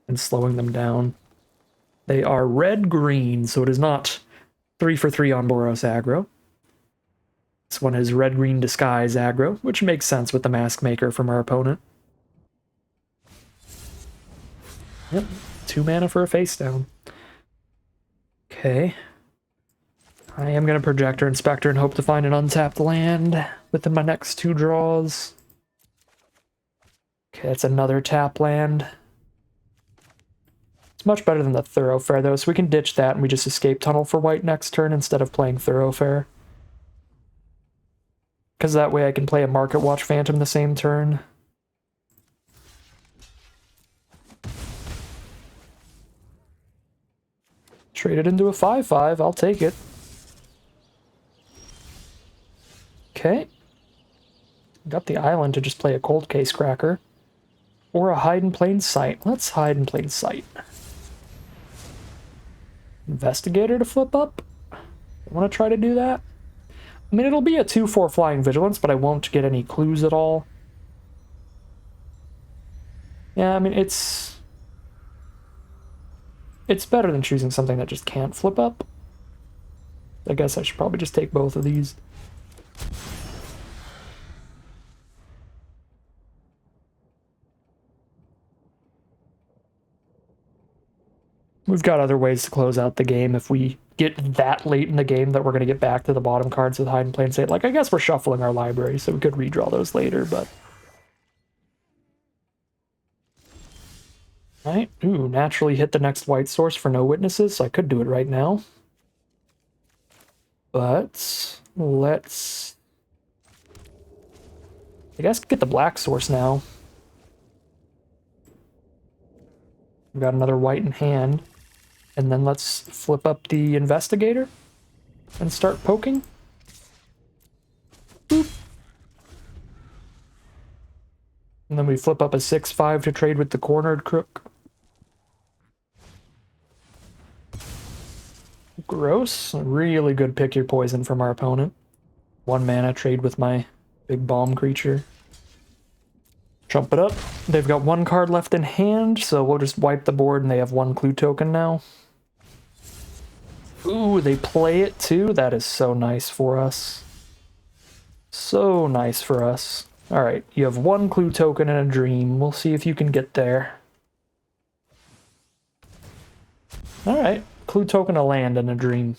and slowing them down. They are red-green, so it is not 3 for 3 on Boros aggro. This one is red-green disguise aggro, which makes sense with the Mask Maker from our opponent. Yep, 2 mana for a face down. Okay. I am going to Projector Inspector and hope to find an untapped land within my next 2 draws. Okay, that's another tap land. It's much better than the Thoroughfare, though, so we can ditch that and we just escape tunnel for white next turn instead of playing Thoroughfare. Because that way I can play a Market Watch Phantom the same turn. Trade it into a 5/5, I'll take it. Okay. Got the island to just play a Cold Case Cracker. Or a Hide in Plain Sight. Let's Hide in Plain Sight. Investigator to flip up? I want to try to do that? I mean, it'll be a 2/4 Flying Vigilance, but I won't get any clues at all. Yeah, I mean, it's better than choosing something that just can't flip up. I guess I should probably just take both of these. We've got other ways to close out the game if we get that late in the game that we're going to get back to the bottom cards with hide and plain sight. Like, I guess we're shuffling our library, so we could redraw those later, but... Alright, ooh, naturally hit the next white source for no witnesses, so I could do it right now. But let's... I guess get the black source now. We've got another white in hand. And then let's flip up the investigator and start poking. Boop. And then we flip up a 6/5 to trade with the cornered crook. Gross. Really good pick your poison from our opponent. 1 mana trade with my big bomb creature. Jump it up. They've got 1 card left in hand, so we'll just wipe the board and they have 1 clue token now. Ooh, they play it too? That is so nice for us. So nice for us. Alright, you have 1 clue token and a dream. We'll see if you can get there. Alright, clue token, a land, and a dream.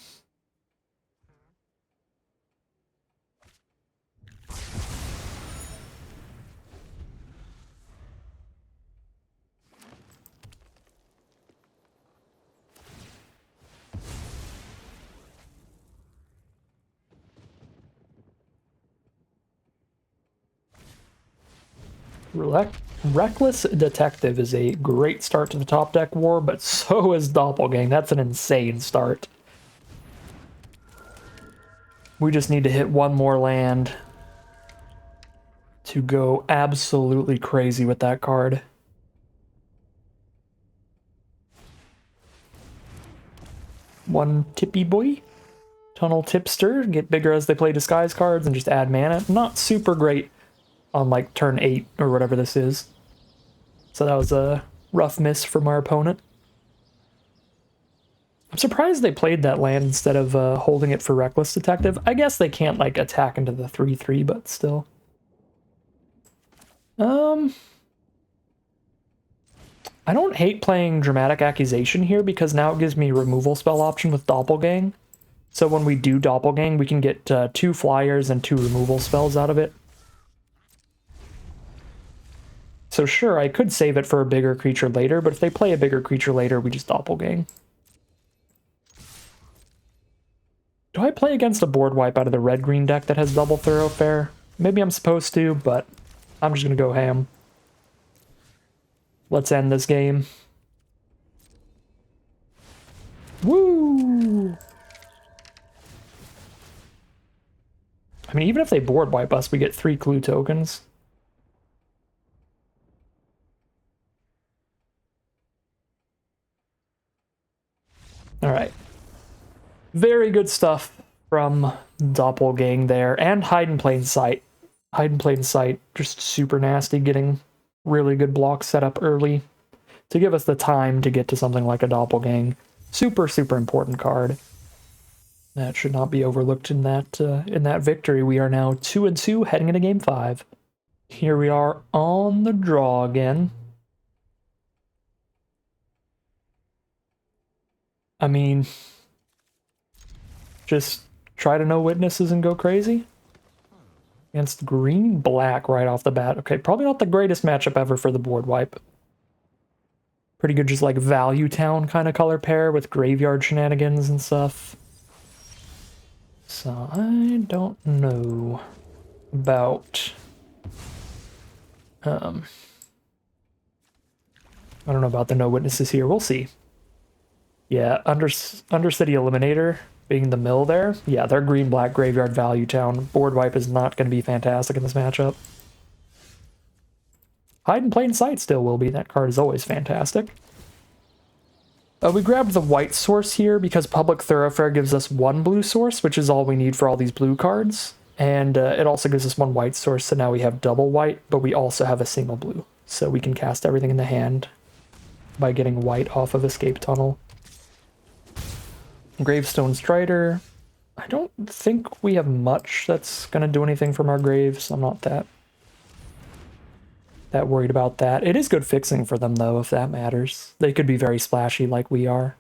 Reckless Detective is a great start to the top deck war, but so is Doppelgang. That's an insane start. We just need to hit 1 more land to go absolutely crazy with that card. One Tippy Boy. Tunnel Tipster. Get bigger as they play disguise cards and just add mana. Not super great on like turn 8 or whatever this is. So that was a rough miss from our opponent. I'm surprised they played that land instead of holding it for Reckless Detective. I guess they can't like attack into the 3/3, but still. I don't hate playing Dramatic Accusation here because now it gives me removal spell option with Doppelgang. So when we do Doppelgang, we can get 2 flyers and 2 removal spells out of it. So sure, I could save it for a bigger creature later, but if they play a bigger creature later, we just Doppelgang. Do I play against a board wipe out of the red-green deck that has double Thoroughfare? Maybe I'm supposed to, but I'm just gonna go ham. Let's end this game. Woo! I mean, even if they board wipe us, we get 3 clue tokens. Alright. Very good stuff from Doppelgang there, and Hide in Plain Sight. Hide in Plain Sight, just super nasty, getting really good blocks set up early to give us the time to get to something like a Doppelgang. Super, super important card. That should not be overlooked in that victory. We are now 2-2, heading into Game 5. Here we are on the draw again. I mean, just try to no witnesses and go crazy? Against green-black right off the bat. Okay, probably not the greatest matchup ever for the board wipe. Pretty good just like Value Town kind of color pair with graveyard shenanigans and stuff. So I don't know about... I don't know about the no witnesses here. We'll see. Yeah, Undercity Eliminator being the mill there. Yeah, they're green-black graveyard Value Town. Board wipe is not going to be fantastic in this matchup. Hide in Plain Sight still will be. That card is always fantastic. We grabbed the white source here because Public Thoroughfare gives us 1 blue source, which is all we need for all these blue cards. And it also gives us 1 white source, so now we have double white, but we also have a single blue. so we can cast everything in the hand by getting white off of Escape Tunnel. Gravestone Strider. I don't think we have much that's going to do anything from our graves. I'm not that worried about that. It is good fixing for them, though, if that matters. They could be very splashy like we are.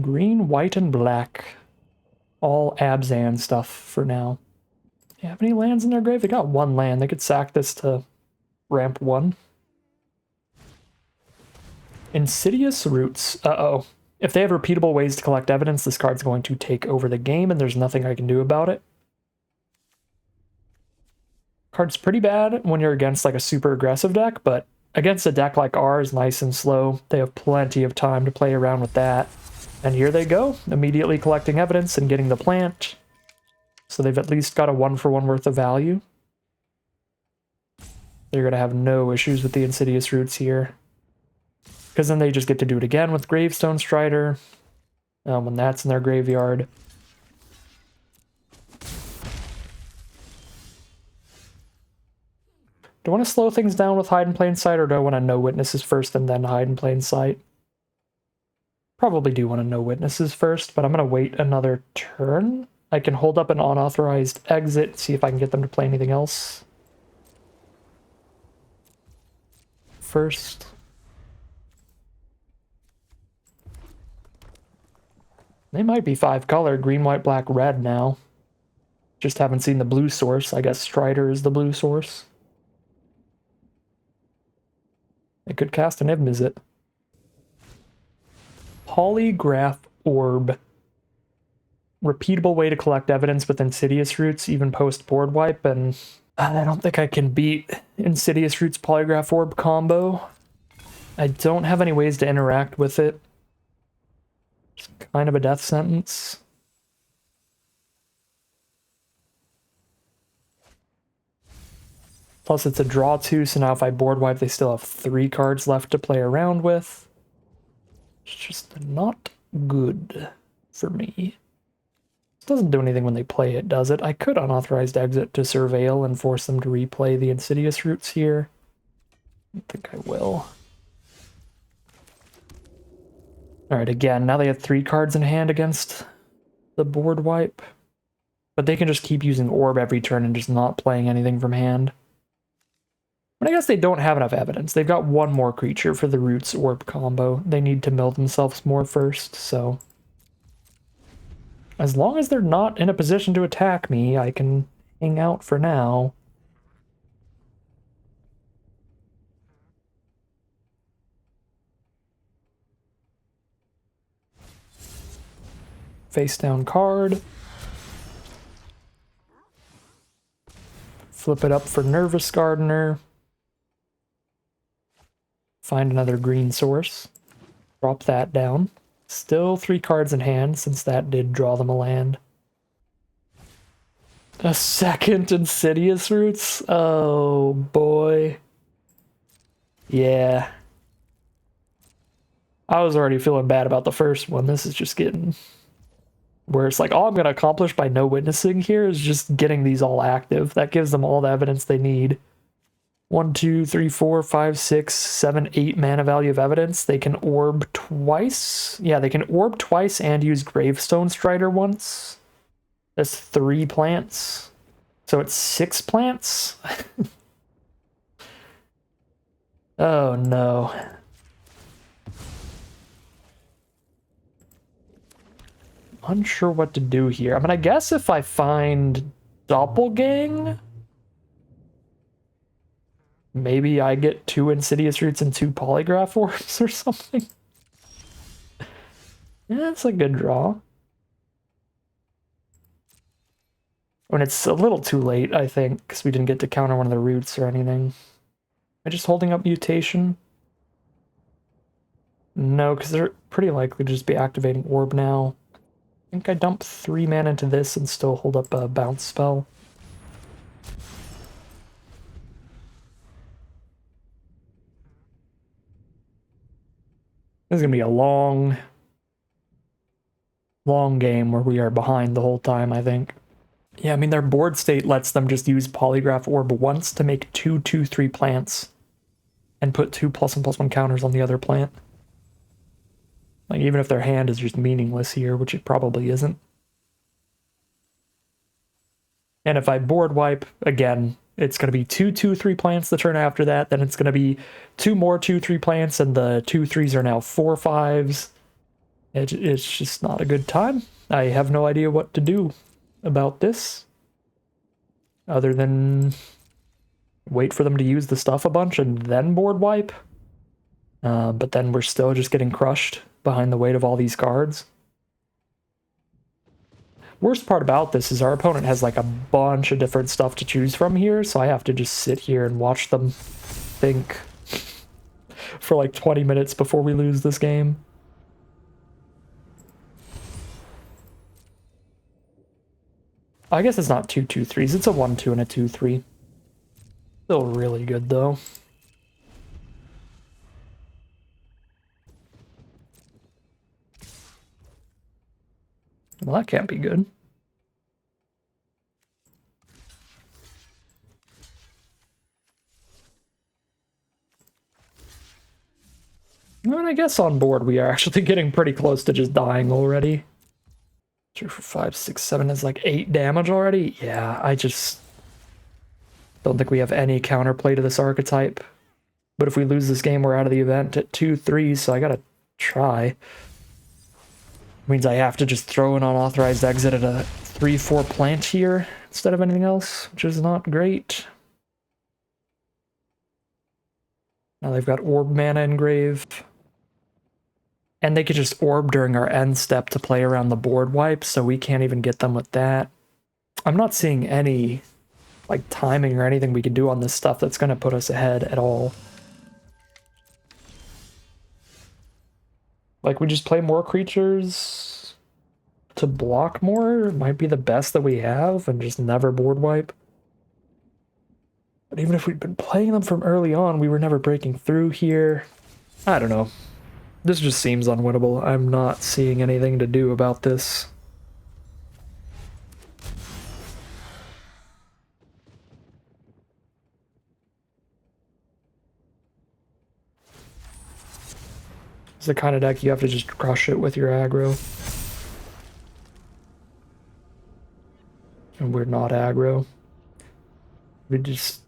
Green, white, and black. All Abzan stuff for now. Do you have any lands in their grave? They got one land. They could sack this to ramp 1. Insidious Roots. Uh-oh. If they have repeatable ways to collect evidence, this card's going to take over the game, and there's nothing I can do about it. Card's pretty bad when you're against like a super aggressive deck, but against a deck like ours, nice and slow, they have plenty of time to play around with that. And here they go, immediately collecting evidence and getting the plant. So they've at least got a 1-for-1 worth of value. They're going to have no issues with the Insidious Roots here. Because then they just get to do it again with Gravestone Strider. When that's in their graveyard. Do I want to slow things down with Hide in Plain Sight, or do I want to know Witnesses first and then Hide in Plain Sight? Probably do want to know Witnesses first, but I'm going to wait another turn. I can hold up an unauthorized exit, see if I can get them to play anything else. First. They might be 5-color, green, white, black, red now. Just haven't seen the blue source. I guess Strider is the blue source. They could cast an Ibnizit. Polygraph Orb. Repeatable way to collect evidence with Insidious Roots, even post-board wipe, and I don't think I can beat Insidious Roots Polygraph Orb combo. I don't have any ways to interact with it. It's kind of a death sentence. Plus it's a draw 2, so now if I board wipe, they still have 3 cards left to play around with. It's just not good for me. It doesn't do anything when they play it, does it? I could unauthorized exit to Surveil and force them to replay the Insidious Roots here. I don't think I will. Alright, again, now they have 3 cards in hand against the board wipe. But they can just keep using Orb every turn and just not playing anything from hand. But I guess they don't have enough evidence. They've got 1 more creature for the Roots Orb combo. They need to mill themselves more first, so... As long as they're not in a position to attack me, I can hang out for now. Face down card. Flip it up for Nervous Gardener. Find another green source. Drop that down. Still 3 cards in hand, since that did draw them a land. A second Insidious Roots? Oh, boy. Yeah. I was already feeling bad about the first one. This is just getting... Where it's like, all I'm going to accomplish by no witnessing here is just getting these all active. That gives them all the evidence they need. 1, 2, 3, 4, 5, 6, 7, 8 mana value of evidence. They can orb twice. Yeah, they can orb twice and use Gravestone Strider once. That's 3 plants. So it's 6 plants? Oh no. Unsure what to do here. I mean, I guess if I find Doppelgang... Maybe I get 2 Insidious Roots and 2 Polygraph Orbs or something. Yeah, that's a good draw. When it's a little too late, I think, because we didn't get to counter one of the roots or anything. Am I just holding up Mutation? No, because they're pretty likely to just be activating Orb now. I think I dump 3 mana into this and still hold up a bounce spell. This is going to be a long game where we are behind the whole time, I think. Yeah, I mean, their board state lets them just use Polygraph Orb once to make 2/2/3 plants and put 2+1/+1 counters on the other plant. Like, even if their hand is just meaningless here, which it probably isn't. And if I board wipe, again, it's going to be 2/2/3 plants the turn after that. Then it's going to be 2 more 2/3 plants, and the 2/3s are now 4/5s. It's just not a good time. I have no idea what to do about this, other than wait for them to use the stuff a bunch and then board wipe. But then we're still just getting crushed behind the weight of all these cards. Worst part about this is our opponent has like a bunch of different stuff to choose from here, so I have to just sit here and watch them think for like 20 minutes before we lose this game. I guess it's not 2/2/3s, it's a 1/2 and a 2/3. Still really good though. Well, that can't be good. And I guess on board we are actually getting pretty close to just dying already. 2, 4, 5, 6, 7 is like 8 damage already? Yeah, I just don't think we have any counterplay to this archetype. But if we lose this game, we're out of the event at 2/3, so I gotta try. Means I have to just throw an unauthorized exit at a 3/4 plant here instead of anything else, which is not great. Now they've got Orb Mana Engrave. And they could just Orb during our end step to play around the board wipe, so we can't even get them with that. I'm not seeing any like timing or anything we can do on this stuff that's going to put us ahead at all. Like, we just play more creatures to block more? It might be the best that we have, and just never board wipe. But even if we'd been playing them from early on, we were never breaking through here. I don't know. This just seems unwinnable. I'm not seeing anything to do about this. It's the kind of deck you have to just crush it with your aggro. And we're not aggro. We just...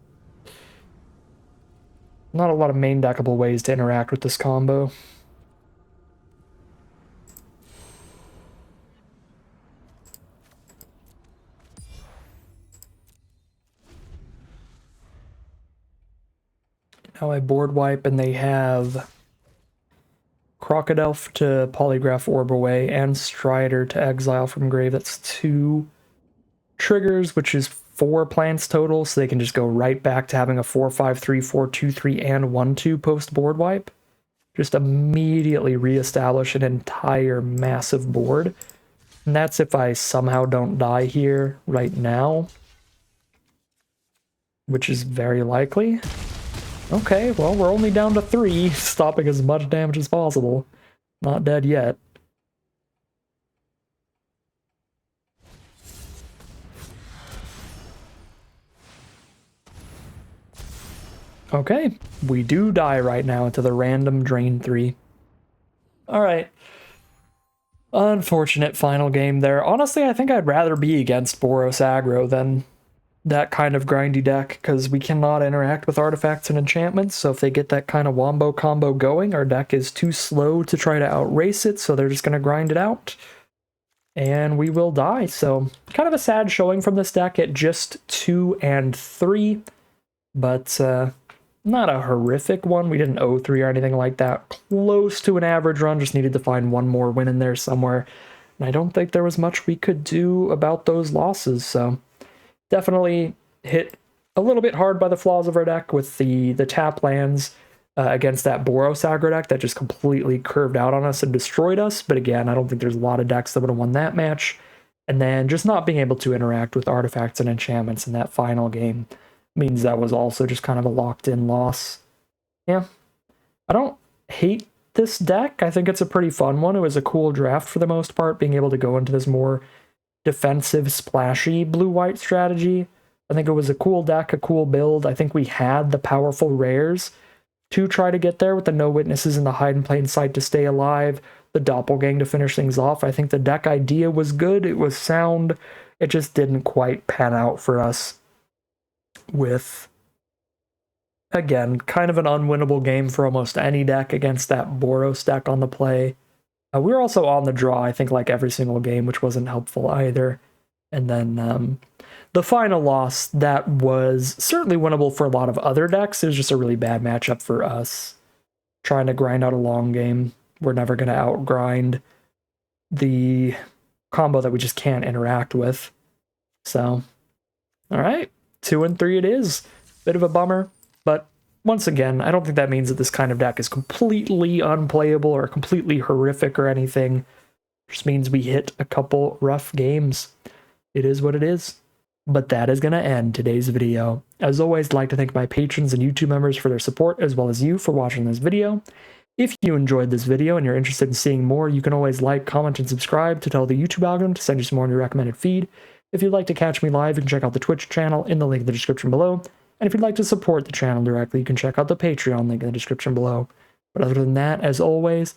Not a lot of main deckable ways to interact with this combo. Now I board wipe and they have Crocodile to Polygraph Orb away and Strider to exile from grave. That's 2 triggers, which is 4 plants total, so they can just go right back to having a 4/5/3, 4/2/3, and 1/2 post board wipe. Just immediately reestablish an entire massive board. And that's if I somehow don't die here right now, which is very likely. Okay, well, we're only down to 3, stopping as much damage as possible. Not dead yet. Okay, we do die right now into the random drain 3. Alright. Unfortunate final game there. Honestly, I think I'd rather be against Boros aggro than that kind of grindy deck, because we cannot interact with artifacts and enchantments, so if they get that kind of wombo combo going, our deck is too slow to try to outrace it, so they're just going to grind it out. And we will die, so kind of a sad showing from this deck at just 2 and 3, but not a horrific one. We didn't 0-3 or anything like that. Close to an average run, just needed to find one more win in there somewhere, and I don't think there was much we could do about those losses, so... Definitely hit a little bit hard by the flaws of our deck with the tap lands against that Boros aggro deck that just completely curved out on us and destroyed us. But again, I don't think there's a lot of decks that would have won that match. And then just not being able to interact with artifacts and enchantments in that final game means that was also just kind of a locked-in loss. Yeah, I don't hate this deck. I think it's a pretty fun one. It was a cool draft for the most part, being able to go into this more defensive, splashy blue-white strategy. I think it was a cool deck, a cool build. I think we had the powerful rares to try to get there with the no witnesses and the hide in plain sight to stay alive, the doppelgang to finish things off. I think the deck idea was good. It was sound. It just didn't quite pan out for us with, again, kind of an unwinnable game for almost any deck against that Boros deck on the play. We were also on the draw, I think, like every single game, which wasn't helpful either. And then the final loss, that was certainly winnable for a lot of other decks. It was just a really bad matchup for us. Trying to grind out a long game. We're never going to outgrind the combo that we just can't interact with. So, all right, 2-3 it is. Bit of a bummer, but once again, I don't think that means that this kind of deck is completely unplayable or completely horrific or anything. It just means we hit a couple rough games. It is what it is. But that is going to end today's video. As always, I'd like to thank my patrons and YouTube members for their support, as well as you for watching this video. If you enjoyed this video and you're interested in seeing more, you can always like, comment, and subscribe to tell the YouTube algorithm to send you some more in your recommended feed. If you'd like to catch me live, you can check out the Twitch channel in the link in the description below. And if you'd like to support the channel directly, you can check out the Patreon link in the description below. But other than that, as always,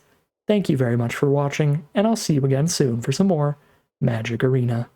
thank you very much for watching, and I'll see you again soon for some more Magic Arena.